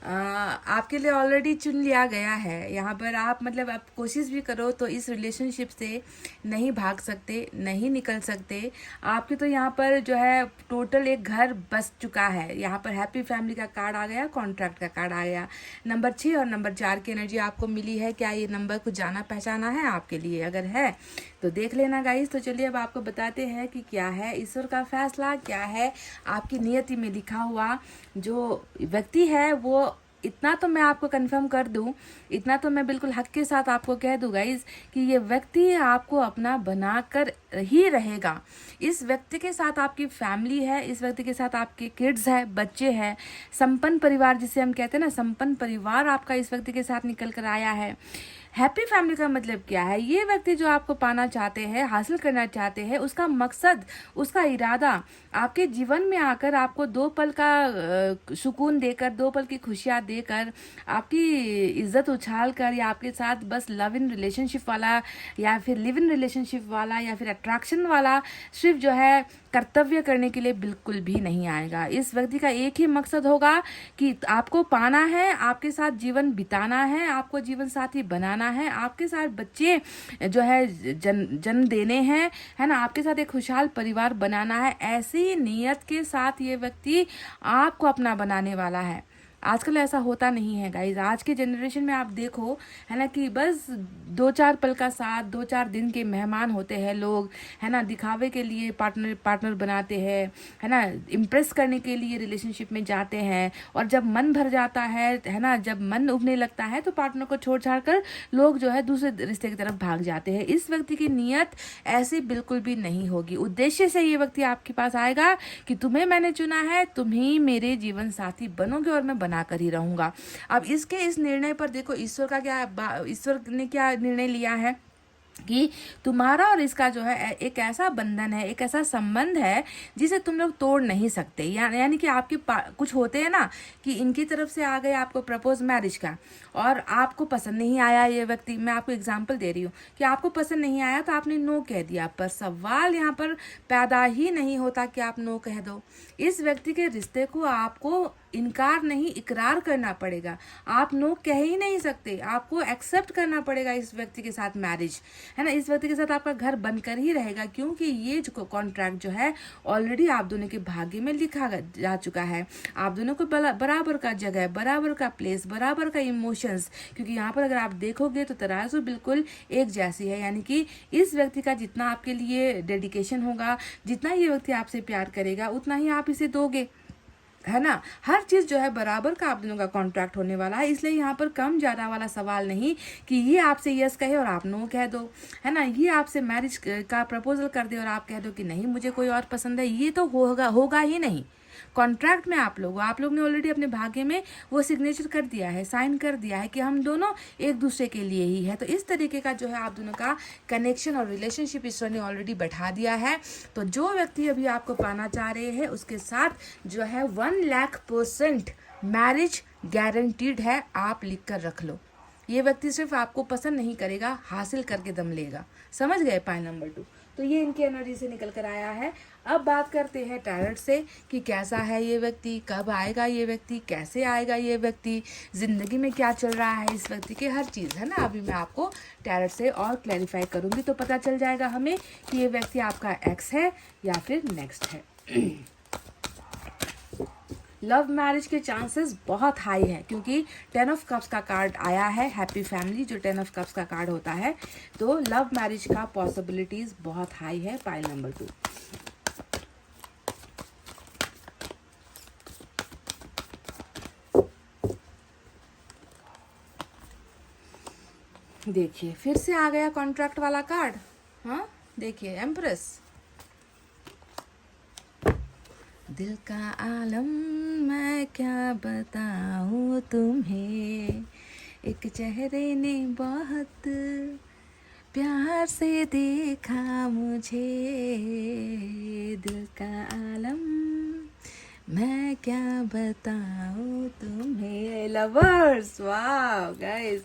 आपके लिए ऑलरेडी चुन लिया गया है यहाँ पर। आप मतलब आप कोशिश भी करो तो इस रिलेशनशिप से नहीं भाग सकते, नहीं निकल सकते। आपके तो यहाँ पर जो है टोटल एक घर बस चुका है। यहाँ पर हैप्पी फैमिली का कार्ड आ गया, कॉन्ट्रैक्ट का कार्ड आ गया। नंबर 6 और नंबर 4 की एनर्जी आपको मिली है। क्या ये नंबर कुछ जाना पहचाना है आपके लिए? अगर है तो देख लेना गाइस। तो चलिए अब आपको बताते हैं कि क्या है ईश्वर का फैसला, क्या है आपकी नियति में लिखा हुआ। जो व्यक्ति है वो, इतना तो मैं आपको कंफर्म कर दूं, इतना तो मैं बिल्कुल हक के साथ आपको कह दूं गाइज कि ये व्यक्ति आपको अपना बनाकर ही रहेगा। इस व्यक्ति के साथ आपकी फैमिली है, इस व्यक्ति के साथ आपके किड्स है, बच्चे हैं, संपन्न परिवार जिसे हम कहते हैं ना, संपन्न परिवार आपका इस व्यक्ति के साथ निकल कर आया है। हैप्पी फैमिली का मतलब क्या है? ये व्यक्ति जो आपको पाना चाहते हैं, हासिल करना चाहते हैं, उसका मकसद, उसका इरादा आपके जीवन में आकर आपको 2 पल का सुकून देकर, 2 पल की खुशियाँ देकर, आपकी इज्जत उछाल कर, या आपके साथ बस लव इन रिलेशनशिप वाला या फिर लिव इन रिलेशनशिप वाला या फिर अट्रैक्शन वाला सिर्फ जो है कर्तव्य करने के लिए बिल्कुल भी नहीं आएगा। इस व्यक्ति का एक ही मकसद होगा कि आपको पाना है, आपके साथ जीवन बिताना है, आपको जीवन साथी बनाना है, आपके साथ बच्चे जो है जन्म देने हैं, है ना, आपके साथ एक खुशहाल परिवार बनाना है। ऐसी नीयत के साथ ये व्यक्ति आपको अपना बनाने वाला है। आजकल ऐसा होता नहीं है गाइज। आज के जनरेशन में आप देखो, है ना, कि बस 2-4 पल का साथ, 2-4 दिन के मेहमान होते हैं लोग, है ना, दिखावे के लिए पार्टनर बनाते हैं, है ना, इम्प्रेस करने के लिए रिलेशनशिप में जाते हैं। और जब मन भर जाता है ना, जब मन उबने लगता है तो पार्टनर को छोड़ छाड़ कर लोग जो है दूसरे रिश्ते की तरफ भाग जाते हैं। इस व्यक्ति की नीयत ऐसी बिल्कुल भी नहीं होगी। उद्देश्य से ये व्यक्ति आपके पास आएगा कि तुम्हें मैंने चुना है, तुम ही मेरे जीवन साथी बनोगे और मैं बनाकर ही रहूँगा। अब इस निर्णय पर देखो ईश्वर ने क्या निर्णय लिया है कि तुम्हारा और इसका जो है एक ऐसा बंधन है, एक ऐसा संबंध है जिसे तुम लोग तोड़ नहीं सकते। यानी कि आपके कुछ होते हैं ना कि इनकी तरफ से आ गए आपको प्रपोज मैरिज का और आपको पसंद नहीं आया ये व्यक्ति। मैं आपको एग्जांपल दे रही हूँ कि आपको पसंद नहीं आया तो आपने नो कह दिया, पर सवाल यहाँ पर पैदा ही नहीं होता कि आप नो कह दो। इस व्यक्ति के रिश्ते को आपको इनकार नहीं, इकरार करना पड़ेगा। आप नो कह ही नहीं सकते, आपको एक्सेप्ट करना पड़ेगा इस व्यक्ति के साथ मैरिज, है ना। इस व्यक्ति के साथ आपका घर बनकर ही रहेगा, क्योंकि ये जो कॉन्ट्रैक्ट जो है ऑलरेडी आप दोनों के भाग्य में लिखा जा चुका है। आप दोनों को बराबर का जगह, बराबर का प्लेस, बराबर का इमोशंस, क्योंकि यहाँ पर अगर आप देखोगे तो तराजू बिल्कुल एक जैसी है। यानी कि इस व्यक्ति का जितना आपके लिए डेडिकेशन होगा, जितना ये व्यक्ति आपसे प्यार करेगा, उतना ही आप इसे दोगे, है ना। हर चीज़ जो है बराबर का आप दोनों का कॉन्ट्रैक्ट होने वाला है। इसलिए यहाँ पर कम ज़्यादा वाला सवाल नहीं कि ये आपसे यस कहे और आप नो कह दो, है ना। ये आपसे मैरिज का प्रपोजल कर दे और आप कह दो कि नहीं मुझे कोई और पसंद है, ये तो होगा ही नहीं। कॉन्ट्रैक्ट में आप लोग ने ऑलरेडी अपने भाग्य में वो सिग्नेचर कर दिया है, साइन कर दिया है कि हम दोनों एक दूसरे के लिए ही है। तो इस तरीके का जो है आप दोनों का कनेक्शन और रिलेशनशिप ईश्वर ने ऑलरेडी बैठा दिया है। तो जो व्यक्ति अभी आपको पाना चाह रहे हैं उसके साथ जो है 1,00,000% मैरिज गारंटीड है, आप लिख कर रख लो। ये व्यक्ति सिर्फ आपको पसंद नहीं करेगा, हासिल करके दम लेगा। समझ गए पॉइंट नंबर 2। तो ये इनकी एनर्जी से निकल कर आया है। अब बात करते हैं टैरट से कि कैसा है ये व्यक्ति, कब आएगा ये व्यक्ति, कैसे आएगा ये व्यक्ति, ज़िंदगी में क्या चल रहा है इस व्यक्ति के, हर चीज़, है ना। अभी मैं आपको टैरट से और क्लैरिफाई करूँगी तो पता चल जाएगा हमें कि ये व्यक्ति आपका एक्स है या फिर नेक्स्ट है। लव मैरिज के चांसेस बहुत हाई है, क्योंकि 10 ऑफ कप्स का कार्ड आया है, हैप्पी फैमिली जो 10 ऑफ कप्स का कार्ड होता है। तो लव मैरिज का पॉसिबिलिटीज बहुत हाई है। Pile number 2। देखिए फिर से आ गया कॉन्ट्रैक्ट वाला कार्ड। हाँ देखिए, एम्प्रेस, दिल का आलम मैं क्या बताऊँ तुम्हें, एक चेहरे ने बहुत प्यार से देखा मुझे, दिल का आलम मैं क्या बताऊँ तुम्हें। लवर्स, वाह गाइस,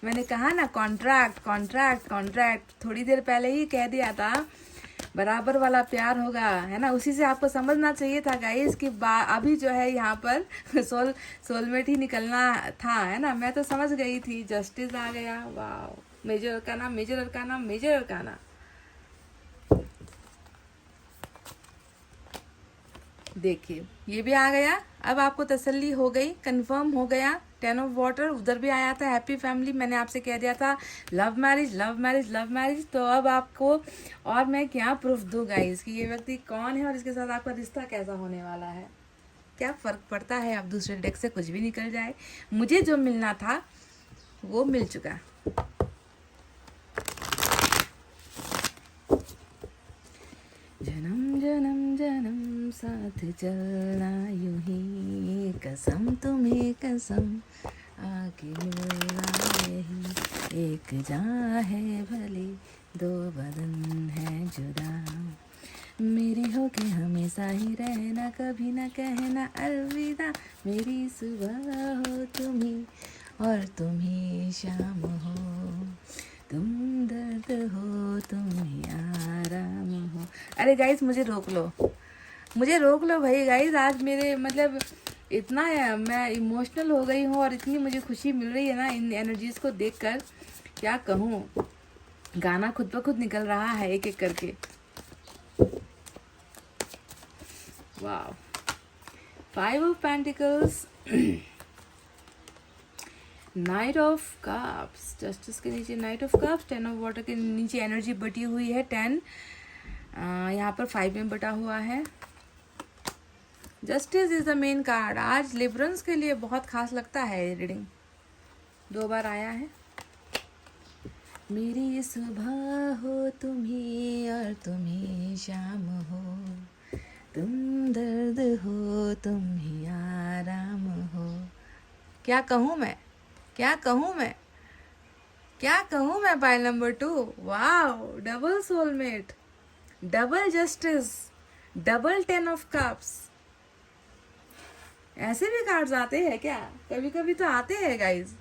मैंने कहा ना कॉन्ट्रैक्ट कॉन्ट्रैक्ट कॉन्ट्रैक्ट, थोड़ी देर पहले ही कह दिया था बराबर वाला प्यार होगा, है ना। उसी से आपको समझना चाहिए था गाइस कि अभी जो है यहाँ पर सोलमेट ही निकलना था, है ना। मैं तो समझ गई थी, जस्टिस आ गया, वाह। Major arcana, major arcana, major arcana. देखिए ये भी आ गया। अब आपको तसल्ली हो गई, कंफर्म हो गया। 10 ऑफ वाटर उधर भी आया था, हैप्पी फैमिली, मैंने आपसे कह दिया था love marriage love marriage love marriage. तो अब आपको और मैं क्या प्रूफ दूँ गाइस कि ये व्यक्ति कौन है और इसके साथ आपका रिश्ता कैसा होने वाला है। क्या फ़र्क पड़ता है, आप दूसरे डेक से कुछ भी निकल जाए, मुझे जो मिलना था वो मिल चुका। जन्म जन्म जन्म साथ चलना यूं ही, कसम तुम्हें कसम आके मिलना यही, एक जान है भले दो बदन है जुदा, मेरी हो के हमेशा ही रहना, कभी ना कहना अलविदा, मेरी सुबह हो तुम ही और तुम ही शाम हो, तुम दर्द हो तुम ही आराम हो। अरे गाइस मुझे रोक लो भाई गाइस, आज मेरे मतलब इतना मैं इमोशनल हो गई हूँ और इतनी मुझे खुशी मिल रही है ना इन एनर्जीज को देखकर, क्या कहूँ। गाना खुद ब खुद निकल रहा है एक एक करके। वाह, 5 of pentacles, night of cups, justice के नीचे night of cups, 10 of water के नीचे एनर्जी बटी हुई है 10, यहाँ पर 5 में बटा हुआ है। Justice is the main card. आज लिबरल्स के लिए बहुत खास लगता है ये रीडिंग, 2 बार आया है। मेरी सुबह हो तुम ही और तुम ही शाम हो, तुम दर्द हो तुम ही आराम हो, क्या कहूँ मैं, क्या कहूँ मैं, क्या कहूँ मैं। Pile number 2, wow, double soulmate, double justice, double 10 of cups. ऐसे भी कार्ड्स आते हैं क्या? कभी कभी तो आते हैं गाइज।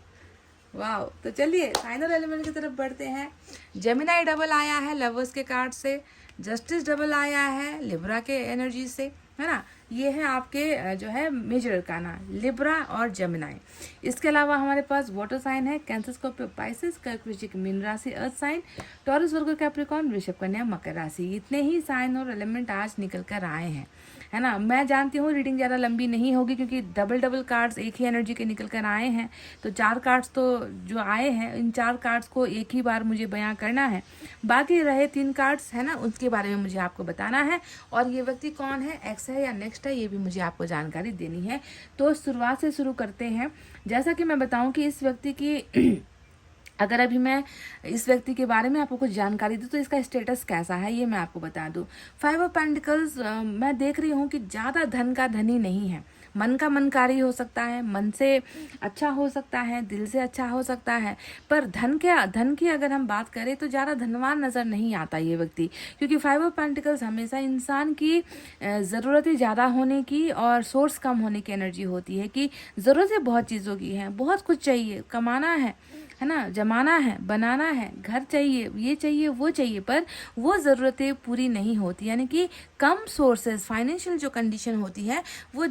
वाह, तो चलिए फाइनल एलिमेंट की तरफ बढ़ते हैं। जेमिनाई डबल आया है लवर्स के कार्ड से, जस्टिस डबल आया है लिब्रा के एनर्जी से, है ना। ये है आपके जो है मेजर अरकाना, लिब्रा और जेमिनाई। इसके अलावा हमारे पास वाटर साइन है, कैंसर, स्कॉर्पियो, पाइसेस, कर्क, वृश्चिक, मीन राशि, अर्थ साइन, टॉरस, वर्गो, कैप्रिकॉर्न, वृषभ, कन्या, मकर राशि। इतने ही साइन और एलिमेंट आज निकल कर आए हैं, है ना। मैं जानती हूँ रीडिंग ज़्यादा लंबी नहीं होगी क्योंकि डबल डबल कार्ड्स एक ही एनर्जी के निकल कर आए हैं। तो 4 कार्ड्स तो जो आए हैं, इन 4 कार्ड्स को एक ही बार मुझे बयां करना है। बाकी रहे 3 कार्ड्स, है ना, उसके बारे में मुझे आपको बताना है। और ये व्यक्ति कौन है, एक्स है या नेक्स्ट है, ये भी मुझे आपको जानकारी देनी है। तो शुरुआत से शुरू करते हैं। जैसा कि मैं बताऊं कि इस व्यक्ति की अगर अभी मैं इस व्यक्ति के बारे में आपको कुछ जानकारी दूँ तो इसका स्टेटस कैसा है ये मैं आपको बता दूँ। 5 ऑफ पेंटिकल्स मैं देख रही हूँ कि ज़्यादा धन का धनी नहीं है। मन का मनकारी हो सकता है, मन से अच्छा हो सकता है, दिल से अच्छा हो सकता है, पर धन की अगर हम बात करें तो ज़्यादा धनवान नज़र नहीं आता ये व्यक्ति। क्योंकि 5 ऑफ पेंटिकल्स हमेशा इंसान की ज़रूरतें ज़्यादा होने की और सोर्स कम होने की एनर्जी होती है कि ज़रूरतें बहुत चीज़ों की हैं, बहुत कुछ चाहिए, कमाना है ना, जमाना है, बनाना है, घर चाहिए, ये चाहिए, वो चाहिए, पर वो ज़रूरतें पूरी नहीं होती। यानी कि कम सोर्सेज, फाइनेंशियल जो कंडीशन होती है वो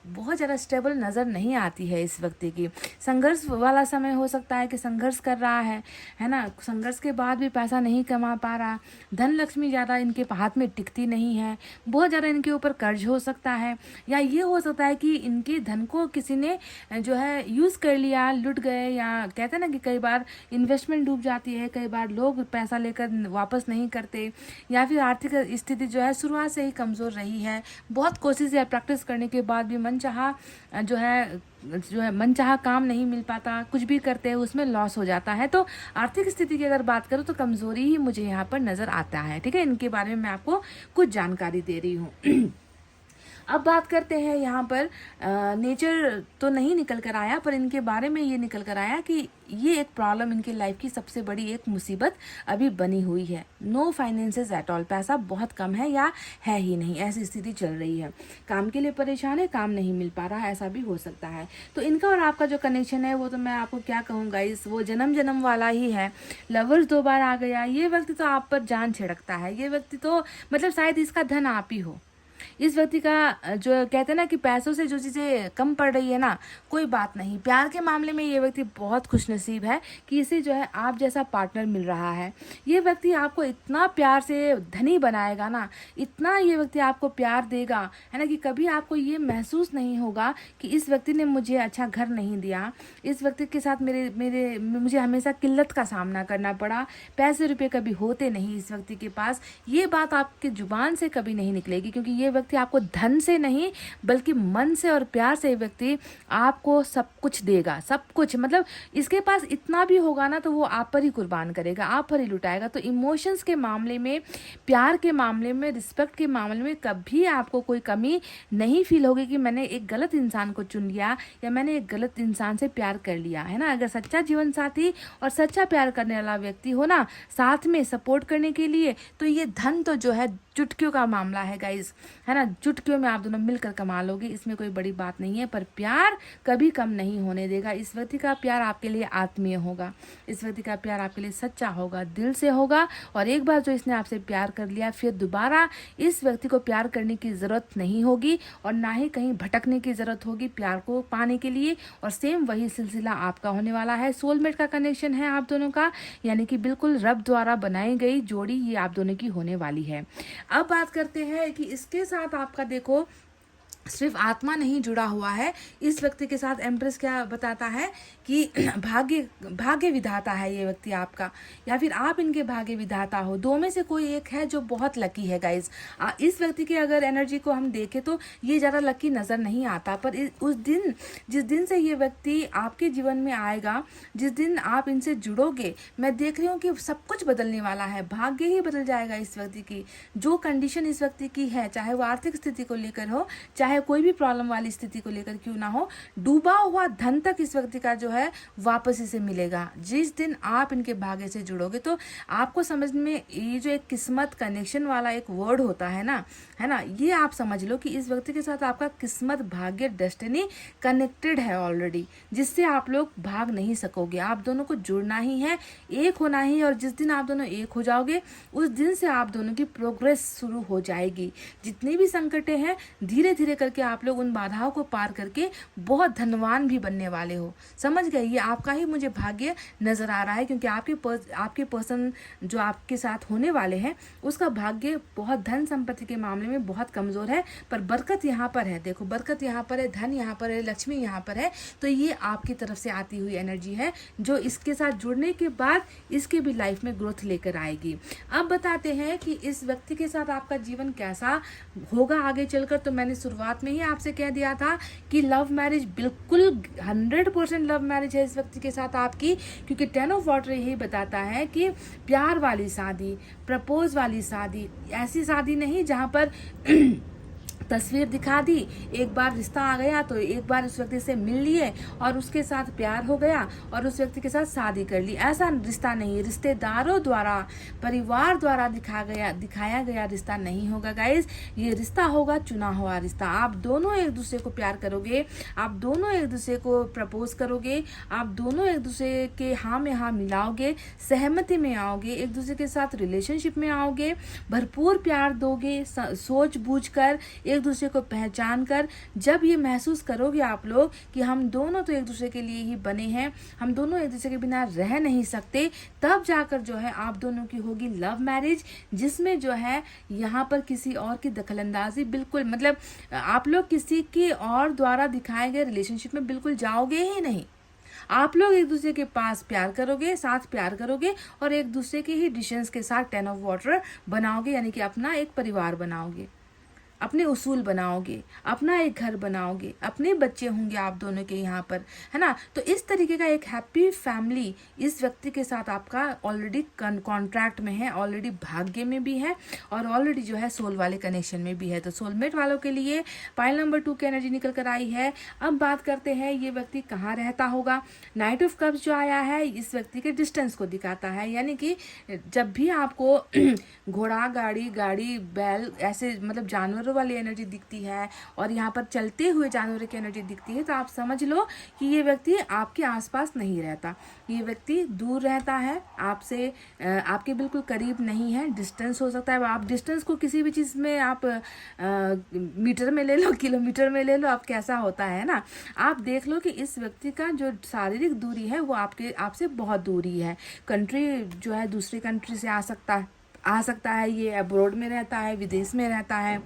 बहुत ज़्यादा स्टेबल नज़र नहीं आती है इस व्यक्ति की। संघर्ष वाला समय हो सकता है कि संघर्ष कर रहा है ना, संघर्ष के बाद भी पैसा नहीं कमा पा रहा। धन लक्ष्मी ज़्यादा इनके हाथ में टिकती नहीं है, बहुत ज़्यादा इनके ऊपर कर्ज हो सकता है, या ये हो सकता है कि इनके धन को किसी ने जो है यूज़ कर लिया, लुट गए, या कहते हैं ना कि कई बार इन्वेस्टमेंट डूब जाती है, कई बार लोग पैसा लेकर वापस नहीं करते, या फिर आर्थिक स्थिति जो है शुरुआत से ही कमज़ोर रही है। बहुत कोशिश या प्रैक्टिस करने के बाद भी मनचाहा मनचाहा काम नहीं मिल पाता, कुछ भी करते हैं उसमें लॉस हो जाता है। तो आर्थिक स्थिति की अगर बात करूँ तो कमज़ोरी ही मुझे यहाँ पर नज़र आता है। ठीक है, इनके बारे में मैं आपको कुछ जानकारी दे रही हूँ। अब बात करते हैं यहाँ पर नेचर तो नहीं निकल कर आया, पर इनके बारे में ये निकल कर आया कि ये एक प्रॉब्लम इनकी लाइफ की सबसे बड़ी एक मुसीबत अभी बनी हुई है। नो फाइनेंसेस एट ऑल, पैसा बहुत कम है या है ही नहीं, ऐसी स्थिति चल रही है। काम के लिए परेशान है, काम नहीं मिल पा रहा है, ऐसा भी हो सकता है। तो इनका और आपका जो कनेक्शन है वो तो मैं आपको क्या कहूँ गाइस, वो जन्म वाला ही है। लवर्स 2 बार आ गया। ये व्यक्ति तो आप पर जान छिड़कता है। ये व्यक्ति तो मतलब शायद इसका धन आप ही हो। इस व्यक्ति का जो कहते हैं ना कि पैसों से जो चीज़ें कम पड़ रही है ना, कोई बात नहीं, प्यार के मामले में ये व्यक्ति बहुत खुशनसीब है कि इसे जो है आप जैसा पार्टनर मिल रहा है। ये व्यक्ति आपको इतना प्यार से धनी बनाएगा ना, इतना ये व्यक्ति आपको प्यार देगा, है ना, कि कभी आपको ये महसूस नहीं होगा कि इस व्यक्ति ने मुझे अच्छा घर नहीं दिया, इस व्यक्ति के साथ मुझे हमेशा किल्लत का सामना करना पड़ा, पैसे रुपये कभी होते नहीं इस व्यक्ति के पास। ये बात आपके जुबान से कभी नहीं निकलेगी, क्योंकि ये व्यक्ति आपको धन से नहीं बल्कि मन से और प्यार से व्यक्ति आपको सब कुछ देगा। सब कुछ मतलब इसके पास इतना भी होगा ना तो वो आप पर ही कुर्बान करेगा, आप पर ही लुटाएगा। तो इमोशंस के मामले में, प्यार के मामले में, रिस्पेक्ट के मामले में कभी आपको कोई कमी नहीं फील होगी कि मैंने एक गलत इंसान को चुन लिया या मैंने एक गलत इंसान से प्यार कर लिया, है ना। अगर सच्चा जीवन साथी और सच्चा प्यार करने वाला व्यक्ति हो ना साथ में सपोर्ट करने के लिए, तो ये धन तो जो है चुटकियों का मामला है गाइज, है ना। चुटकियों में आप दोनों मिलकर कमा लोगे, इसमें कोई बड़ी बात नहीं है। पर प्यार कभी कम नहीं होने देगा। इस व्यक्ति का प्यार आपके लिए आत्मीय होगा, इस व्यक्ति का प्यार आपके लिए सच्चा होगा, दिल से होगा। और एक बार जो इसने आपसे प्यार कर लिया, फिर दोबारा इस व्यक्ति को प्यार करने की ज़रूरत नहीं होगी और ना ही कहीं भटकने की ज़रूरत होगी प्यार को पाने के लिए। और सेम वही सिलसिला आपका होने वाला है। सोलमेट का कनेक्शन है आप दोनों का, यानी कि बिल्कुल रब द्वारा बनाई गई जोड़ी ये आप दोनों की होने वाली है। अब बात करते हैं कि इसके साथ आपका देखो सिर्फ आत्मा नहीं जुड़ा हुआ है, इस व्यक्ति के साथ एम्प्रेस क्या बताता है कि भाग्य विधाता है ये व्यक्ति आपका, या फिर आप इनके भाग्य विधाता हो। 2 में से कोई एक है जो बहुत लकी है गाइज। इस व्यक्ति की अगर एनर्जी को हम देखें तो ये ज़्यादा लकी नज़र नहीं आता, पर जिस दिन से ये व्यक्ति आपके जीवन में आएगा, जिस दिन आप इनसे जुड़ोगे, मैं देख रही हूँ कि सब कुछ बदलने वाला है। भाग्य ही बदल जाएगा इस व्यक्ति की। जो कंडीशन इस व्यक्ति की है, चाहे वो आर्थिक स्थिति को लेकर हो, चाहे चाहे कोई भी प्रॉब्लम वाली स्थिति को लेकर क्यों ना हो, डूबा हुआ धन तक इस व्यक्ति का जो है वापस इसे मिलेगा। जिस दिन आप इनके भाग्य से जुड़ोगे तो आपको समझ में, ये जो एक किस्मत कनेक्शन वाला एक वर्ड होता है ना, ये आप समझ लो कि इस व्यक्ति के साथ आपका किस्मत, भाग्य, डेस्टिनी कनेक्टेड है ऑलरेडी, जिससे आप लोग भाग नहीं सकोगे। आप दोनों को जुड़ना ही है, एक होना ही है, और जिस दिन आप दोनों एक हो जाओगे उस दिन से आप दोनों की प्रोग्रेस शुरू हो जाएगी। जितनी भी संकटें हैं, धीरे धीरे करके आप लोग उन बाधाओं को पार करके बहुत धनवान भी बनने वाले हो। समझ गए? ये आपका ही मुझे भाग्य नजर आ रहा है, क्योंकि आपके पर्सन जो आपके साथ होने वाले हैं उसका भाग्य बहुत धन संपत्ति के मामले में बहुत कमजोर है, पर बरकत यहाँ पर है। देखो, बरकत यहाँ पर है, धन यहाँ पर है, लक्ष्मी यहाँ पर है, तो ये आपकी तरफ से आती हुई एनर्जी है जो इसके साथ जुड़ने के बाद इसके भी लाइफ में ग्रोथ लेकर आएगी। अब बताते हैं कि इस व्यक्ति के साथ आपका जीवन कैसा होगा आगे चलकर। तो मैंने शुरुआत में ही आपसे कह दिया था कि लव मैरिज, बिल्कुल 100% लव मैरिज है इस व्यक्ति के साथ आपकी, क्योंकि 10 ऑफ वाटर यही बताता है कि प्यार वाली शादी, प्रपोज वाली शादी, ऐसी शादी नहीं जहां पर तस्वीर दिखा दी, एक बार रिश्ता आ गया तो एक बार उस व्यक्ति से मिल लिए और उसके साथ प्यार हो गया और उस व्यक्ति के साथ शादी कर ली। ऐसा रिश्ता नहीं, रिश्तेदारों द्वारा, परिवार द्वारा दिखाया गया रिश्ता नहीं होगा गाइस। ये रिश्ता होगा चुना हुआ रिश्ता। आप दोनों एक दूसरे को प्यार करोगे, आप दोनों एक दूसरे को प्रपोज करोगे, आप दोनों एक दूसरे के हाँ में हाँ मिलाओगे, सहमति में आओगे, एक दूसरे के साथ रिलेशनशिप में आओगे, भरपूर प्यार दोगे, सोच बूझ कर, एक दूसरे को पहचान कर। जब ये महसूस करोगे आप लोग कि हम दोनों तो एक दूसरे के लिए ही बने हैं, हम दोनों एक दूसरे के बिना रह नहीं सकते, तब जाकर जो है आप दोनों की होगी लव मैरिज, जिसमें जो है यहाँ पर किसी और की दखलंदाजी बिल्कुल, मतलब आप लोग किसी के और द्वारा दिखाए गए रिलेशनशिप में बिल्कुल जाओगे ही नहीं। आप लोग एक दूसरे के पास प्यार करोगे, साथ प्यार करोगे और एक दूसरे के ही डिसीजंस के साथ 10 ऑफ वाटर बनाओगे, यानी कि अपना एक परिवार बनाओगे, अपने उसूल बनाओगे, अपना एक घर बनाओगे, अपने बच्चे होंगे आप दोनों के यहाँ पर, है ना। तो इस तरीके का एक हैप्पी फैमिली इस व्यक्ति के साथ आपका ऑलरेडी कॉन्ट्रैक्ट में है, ऑलरेडी भाग्य में भी है और ऑलरेडी जो है सोल वाले कनेक्शन में भी है। तो सोलमेट वालों के लिए पाइल नंबर 2 की एनर्जी निकल कर आई है। अब बात करते हैं ये व्यक्ति कहाँ रहता होगा। नाइट ऑफ कप्स जो आया है इस व्यक्ति के डिस्टेंस को दिखाता है, यानी कि जब भी आपको घोड़ा, गाड़ी, बैल, ऐसे मतलब जानवर वाली एनर्जी दिखती है और यहाँ पर चलते हुए जानवर की एनर्जी दिखती है, तो आप समझ लो कि ये व्यक्ति आपके आसपास नहीं रहता, ये व्यक्ति दूर रहता है आपसे, आपके बिल्कुल करीब नहीं है। डिस्टेंस हो सकता है, आप डिस्टेंस को किसी भी चीज़ में आप मीटर में ले लो, किलोमीटर में ले लो, आप कैसा होता है ना। आप देख लो कि इस व्यक्ति का जो शारीरिक दूरी है वो आपसे बहुत दूरी है। कंट्री जो है दूसरी कंट्री से आ सकता है, ये अब्रॉड में रहता है, विदेश में रहता है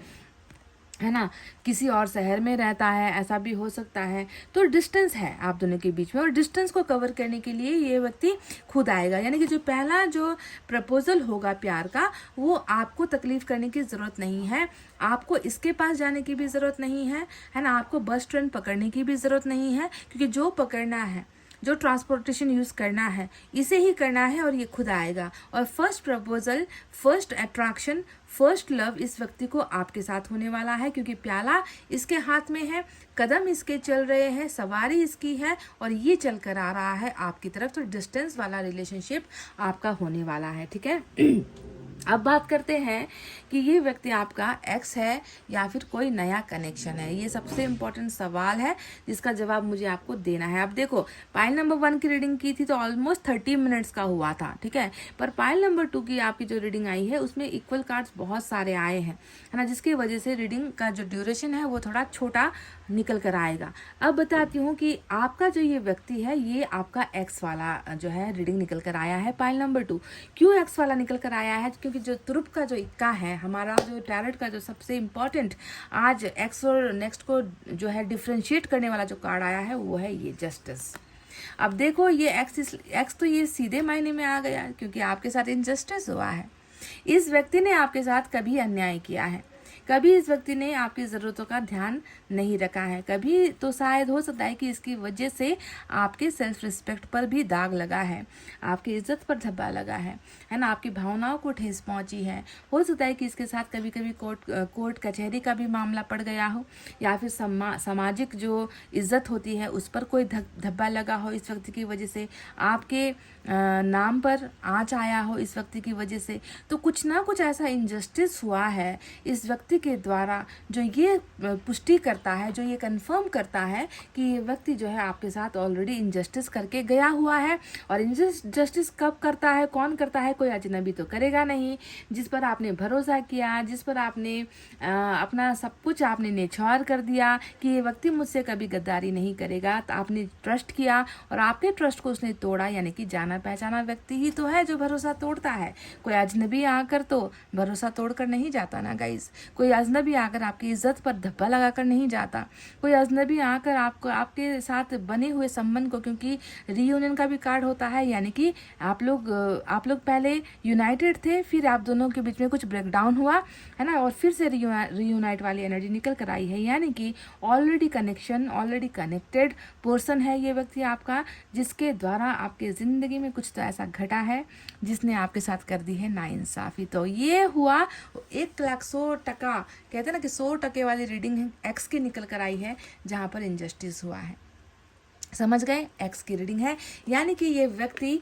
ना, किसी और शहर में रहता है, ऐसा भी हो सकता है। तो डिस्टेंस है आप दोनों के बीच में और डिस्टेंस को कवर करने के लिए ये व्यक्ति खुद आएगा, यानी कि जो पहला जो प्रपोजल होगा प्यार का, वो आपको तकलीफ करने की ज़रूरत नहीं है, आपको इसके पास जाने की भी ज़रूरत नहीं है ना, आपको बस ट्रेन पकड़ने की भी ज़रूरत नहीं है, क्योंकि जो पकड़ना है, जो ट्रांसपोर्टेशन यूज़ करना है, इसे ही करना है और ये खुद आएगा। और first proposal, first attraction, first love इस व्यक्ति को आपके साथ होने वाला है, क्योंकि प्याला इसके हाथ में है, कदम इसके चल रहे हैं, सवारी इसकी है और ये चल कर आ रहा है आपकी तरफ। तो डिस्टेंस वाला रिलेशनशिप आपका होने वाला है, ठीक है। अब बात करते हैं कि ये व्यक्ति आपका एक्स है या फिर कोई नया कनेक्शन है। ये सबसे इम्पोर्टेंट सवाल है जिसका जवाब मुझे आपको देना है। अब देखो, पाइल नंबर 1 की रीडिंग की थी तो ऑलमोस्ट 30 मिनट्स का हुआ था, ठीक है, पर पाइल नंबर 2 की आपकी जो रीडिंग आई है उसमें इक्वल कार्ड्स बहुत सारे आए हैं, है ना, जिसकी वजह से रीडिंग का जो ड्यूरेशन है वो थोड़ा छोटा निकल कर आएगा। अब बताती हूँ कि आपका जो ये व्यक्ति है, ये आपका एक्स वाला जो है रीडिंग निकल कर आया है पाइल नंबर 2। क्यों एक्स वाला निकल कर आया है? क्योंकि जो तुरुप का जो इक्का है, हमारा जो टैरोट का जो सबसे इम्पोर्टेंट आज एक्स और नेक्स्ट को जो है डिफ्रेंशिएट करने वाला जो कार्ड आया है वो है ये जस्टिस। अब देखो, ये एक्स तो ये सीधे मायने में आ गया क्योंकि आपके साथ इनजस्टिस हुआ है। इस व्यक्ति ने आपके साथ कभी अन्याय किया है, कभी इस व्यक्ति ने आपकी ज़रूरतों का ध्यान नहीं रखा है, कभी तो शायद हो सकता है कि इसकी वजह से आपके सेल्फ रिस्पेक्ट पर भी दाग लगा है, आपकी इज्जत पर धब्बा लगा है ना, आपकी भावनाओं को ठेस पहुंची है। हो सकता है कि इसके साथ कभी कभी कोर्ट कचहरी का भी मामला पड़ गया हो, या फिर सामाजिक जो इज्जत होती है उस पर कोई धब्बा लगा हो इस व्यक्ति की वजह से, आपके नाम पर आँच आया हो इस व्यक्ति की वजह से। तो कुछ ना कुछ ऐसा इनजस्टिस हुआ है इस व्यक्ति के द्वारा जो ये पुष्टि करता है, जो ये कंफर्म करता है कि ये व्यक्ति जो है आपके साथ ऑलरेडी इनजस्टिस करके गया हुआ है। और इनजस्टिस कब करता है, कौन करता है, कोई अजनबी तो करेगा नहीं। जिस पर आपने भरोसा किया, जिस पर आपने अपना सब कुछ आपने निछावर कर दिया कि ये व्यक्ति मुझसे कभी गद्दारी नहीं करेगा, तो आपने ट्रस्ट किया और आपके ट्रस्ट को उसने तोड़ा। यानी कि जाना पहचाना व्यक्ति ही तो है जो भरोसा तोड़ता है। कोई अजनबी आकर तो भरोसा तोड़कर नहीं जाता ना गाइस। कोई अजनबी आकर आपकी इज्जत पर धब्बा लगाकर नहीं जाता। कोई अजनबी आकर आपको आपके साथ बने हुए संबंध को, क्योंकि रीयूनियन का भी कार्ड होता है, यानी कि आप लोग पहले यूनाइटेड थे, फिर आप दोनों के बीच में कुछ ब्रेकडाउन हुआ है ना, और फिर से रीयूनाइट वाली एनर्जी निकल कर आई है। यानी कि already connection, already connected person है ये व्यक्ति आपका, जिसके द्वारा आपके ज़िंदगी में कुछ तो ऐसा घटा है जिसने आपके साथ कर दी है नाइंसाफ़ी। तो ये हुआ 1,00,100%, कहते हैं ना कि 100% वाली रीडिंग एक्स की निकल कर आई है, जहाँ पर इनजस्टिस हुआ है। समझ गए, एक्स की रीडिंग है। यानी कि ये व्यक्ति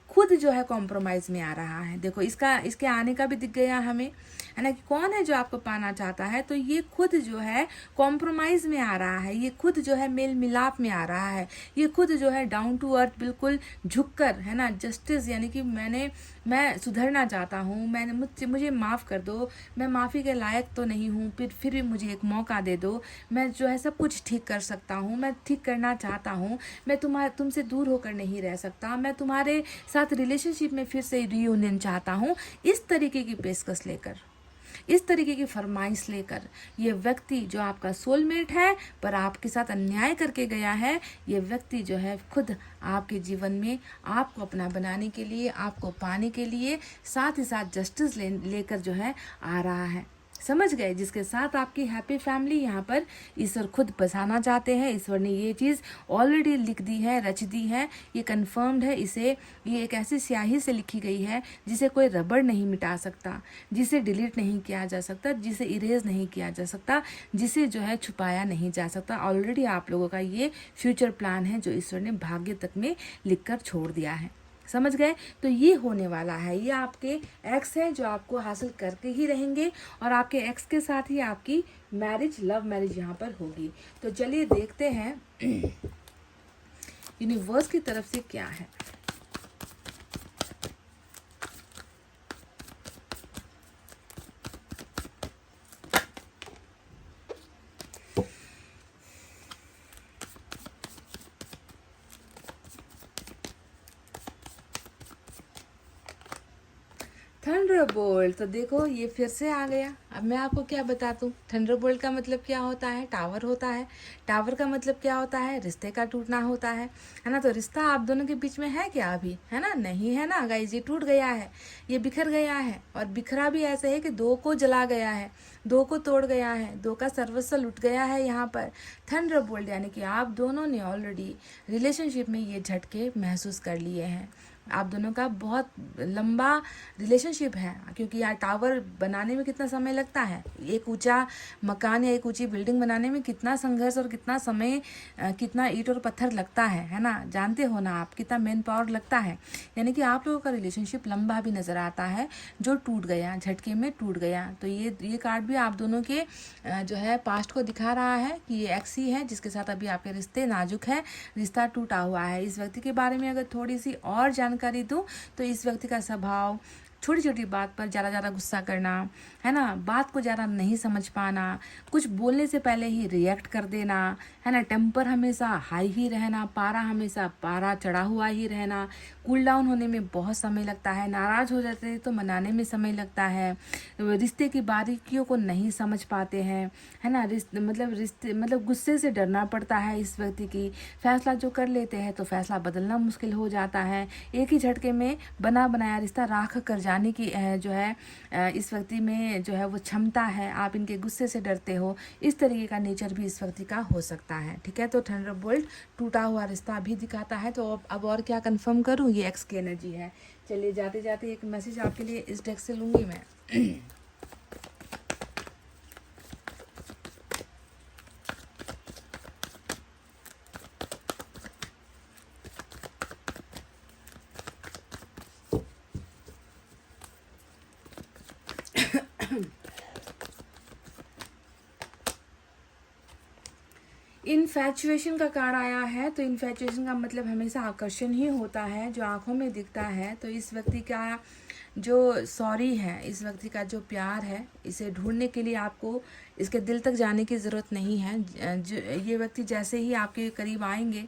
खुद जो है कॉम्प्रोमाइज़ में आ रहा है। देखो इसके आने का भी दिख गया हमें, है ना, कि कौन है जो आपको पाना चाहता है। तो ये खुद जो है कॉम्प्रोमाइज़ में आ रहा है, ये खुद जो है मेल मिलाप में आ रहा है, ये खुद जो है डाउन टू अर्थ बिल्कुल झुककर, है ना, जस्टिस, यानी कि मैं सुधरना चाहता हूँ, मुझे माफ़ कर दो, मैं माफ़ी के लायक तो नहीं हूँ, फिर भी मुझे एक मौका दे दो, मैं जो है सब कुछ ठीक कर सकता हूँ, मैं ठीक करना चाहता हूँ, मैं तुमसे दूर होकर नहीं रह सकता, मैं तुम्हारे साथ रिलेशनशिप में फिर से रीयूनियन चाहता हूँ। इस तरीके की पेशकश लेकर, इस तरीके की फरमाइश लेकर ये व्यक्ति जो आपका सोलमेट है पर आपके साथ अन्याय करके गया है, ये व्यक्ति जो है खुद आपके जीवन में आपको अपना बनाने के लिए, आपको पाने के लिए, साथ ही साथ जस्टिस लेकर जो है आ रहा है। समझ गए, जिसके साथ आपकी हैप्पी फैमिली यहाँ पर ईश्वर खुद बसाना चाहते हैं। ईश्वर ने ये चीज़ ऑलरेडी लिख दी है, रच दी है, ये कन्फर्म्ड है। ये एक ऐसी स्याही से लिखी गई है जिसे कोई रबड़ नहीं मिटा सकता, जिसे डिलीट नहीं किया जा सकता, जिसे इरेज नहीं किया जा सकता, जिसे जो है छुपाया नहीं जा सकता। ऑलरेडी आप लोगों का ये फ्यूचर प्लान है जो ईश्वर ने भाग्य तक में लिख कर छोड़ दिया है। समझ गए, तो ये होने वाला है। ये आपके एक्स है जो आपको हासिल करके ही रहेंगे, और आपके एक्स के साथ ही आपकी मैरिज, लव मैरिज यहाँ पर होगी। तो चलिए देखते हैं यूनिवर्स की तरफ से क्या है। थंडरबोल्ट, तो देखो ये फिर से आ गया। अब मैं आपको क्या बता दूं, थंडरबोल्ट का मतलब क्या होता है, टावर होता है। टावर का मतलब क्या होता है, रिश्ते का टूटना होता है ना। तो रिश्ता आप दोनों के बीच में है क्या अभी, है ना, नहीं है ना गाइस, ये टूट गया है, ये बिखर गया है। और बिखरा भी ऐसे है कि दो को जला गया है, दो को तोड़ गया है, दो का सर्वस्व लुट गया है यहाँ पर। थंडरबोल्ट यानी कि आप दोनों ने ऑलरेडी रिलेशनशिप में ये झटके महसूस कर लिए हैं। आप दोनों का बहुत लंबा रिलेशनशिप है, क्योंकि यहाँ टावर बनाने में कितना समय लगता है, एक ऊंचा मकान या एक ऊंची बिल्डिंग बनाने में कितना संघर्ष और कितना समय, कितना ईंट और पत्थर लगता है ना, जानते हो ना आप, कितना मैन पावर लगता है। यानी कि आप लोगों का रिलेशनशिप लंबा भी नज़र आता है जो टूट गया, झटके में टूट गया। तो ये कार्ड भी आप दोनों के जो है पास्ट को दिखा रहा है कि ये एक्स ही है जिसके साथ अभी आपके रिश्ते नाजुक है, रिश्ता टूटा हुआ है। इस व्यक्ति के बारे में अगर थोड़ी सी और जानकारी दूं तो इस व्यक्ति का स्वभाव, छोटी छोटी बात पर ज़्यादा गुस्सा करना, है ना, बात को ज़्यादा नहीं समझ पाना, कुछ बोलने से पहले ही रिएक्ट कर देना, है ना, टेम्पर हमेशा हाई ही रहना, पारा हमेशा पारा चढ़ा हुआ ही रहना, कूल डाउन होने में बहुत समय लगता है, नाराज़ हो जाते हैं तो मनाने में समय लगता है, रिश्ते की बारीकियों को नहीं समझ पाते हैं, है ना, रिश्ते मतलब गुस्से से डरना पड़ता है इस व्यक्ति की। फैसला जो कर लेते हैं तो फैसला बदलना मुश्किल हो जाता है, एक ही झटके में बना बनाया रिश्ता राख कर बताने की जो है इस व्यक्ति में जो है वो क्षमता है, आप इनके गुस्से से डरते हो, इस तरीके का नेचर भी इस व्यक्ति का हो सकता है। ठीक है, तो थंडरबोल्ट टूटा हुआ रिश्ता भी दिखाता है। तो अब और क्या कंफर्म करूँ, ये एक्स की एनर्जी है। चलिए जाते जाते एक मैसेज आपके लिए इस डेक से लूँगी मैं। इन्फैचुएशन का कार्ड आया है। तो इन्फैचुएशन का मतलब हमेशा आकर्षण ही होता है, जो आंखों में दिखता है। तो इस व्यक्ति का जो सॉरी है, इस व्यक्ति का जो प्यार है, इसे ढूंढने के लिए आपको इसके दिल तक जाने की ज़रूरत नहीं है। ये व्यक्ति जैसे ही आपके करीब आएंगे,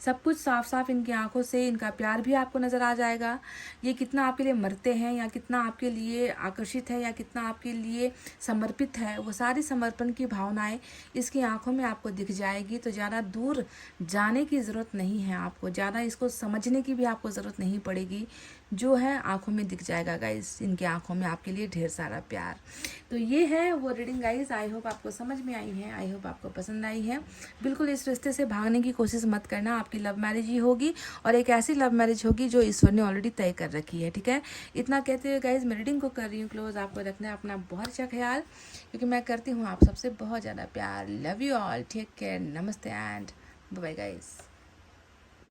सब कुछ साफ साफ इनकी आंखों से इनका प्यार भी आपको नज़र आ जाएगा। ये कितना आपके लिए मरते हैं, या कितना आपके लिए आकर्षित है, या कितना आपके लिए समर्पित है, वो सारी समर्पण की भावनाएं इसकी आंखों में आपको दिख जाएगी। तो ज़्यादा दूर जाने की ज़रूरत नहीं है, आपको ज़्यादा इसको समझने की भी आपको ज़रूरत नहीं पड़ेगी। जो है आंखों में दिख जाएगा गाइस, इनकी आंखों में आपके लिए ढेर सारा प्यार। तो ये है वो रीडिंग गाइस। आई होप आपको समझ में आई है, आई होप आपको पसंद आई है। बिल्कुल इस रिश्ते से भागने की कोशिश मत करना, आपकी लव मैरिज ही होगी, और एक ऐसी लव मैरिज होगी जो ईश्वर ने ऑलरेडी तय कर रखी है। ठीक है, इतना कहते हुए गाइस मैं रीडिंग को कर रही हूँ क्लोज। आपको रखना है अपना बहुत अच्छा ख्याल, क्योंकि मैं करती हूँ आप सबसे बहुत ज़्यादा प्यार। Love you all, take care, नमस्ते एंड बाय बाय गाइस।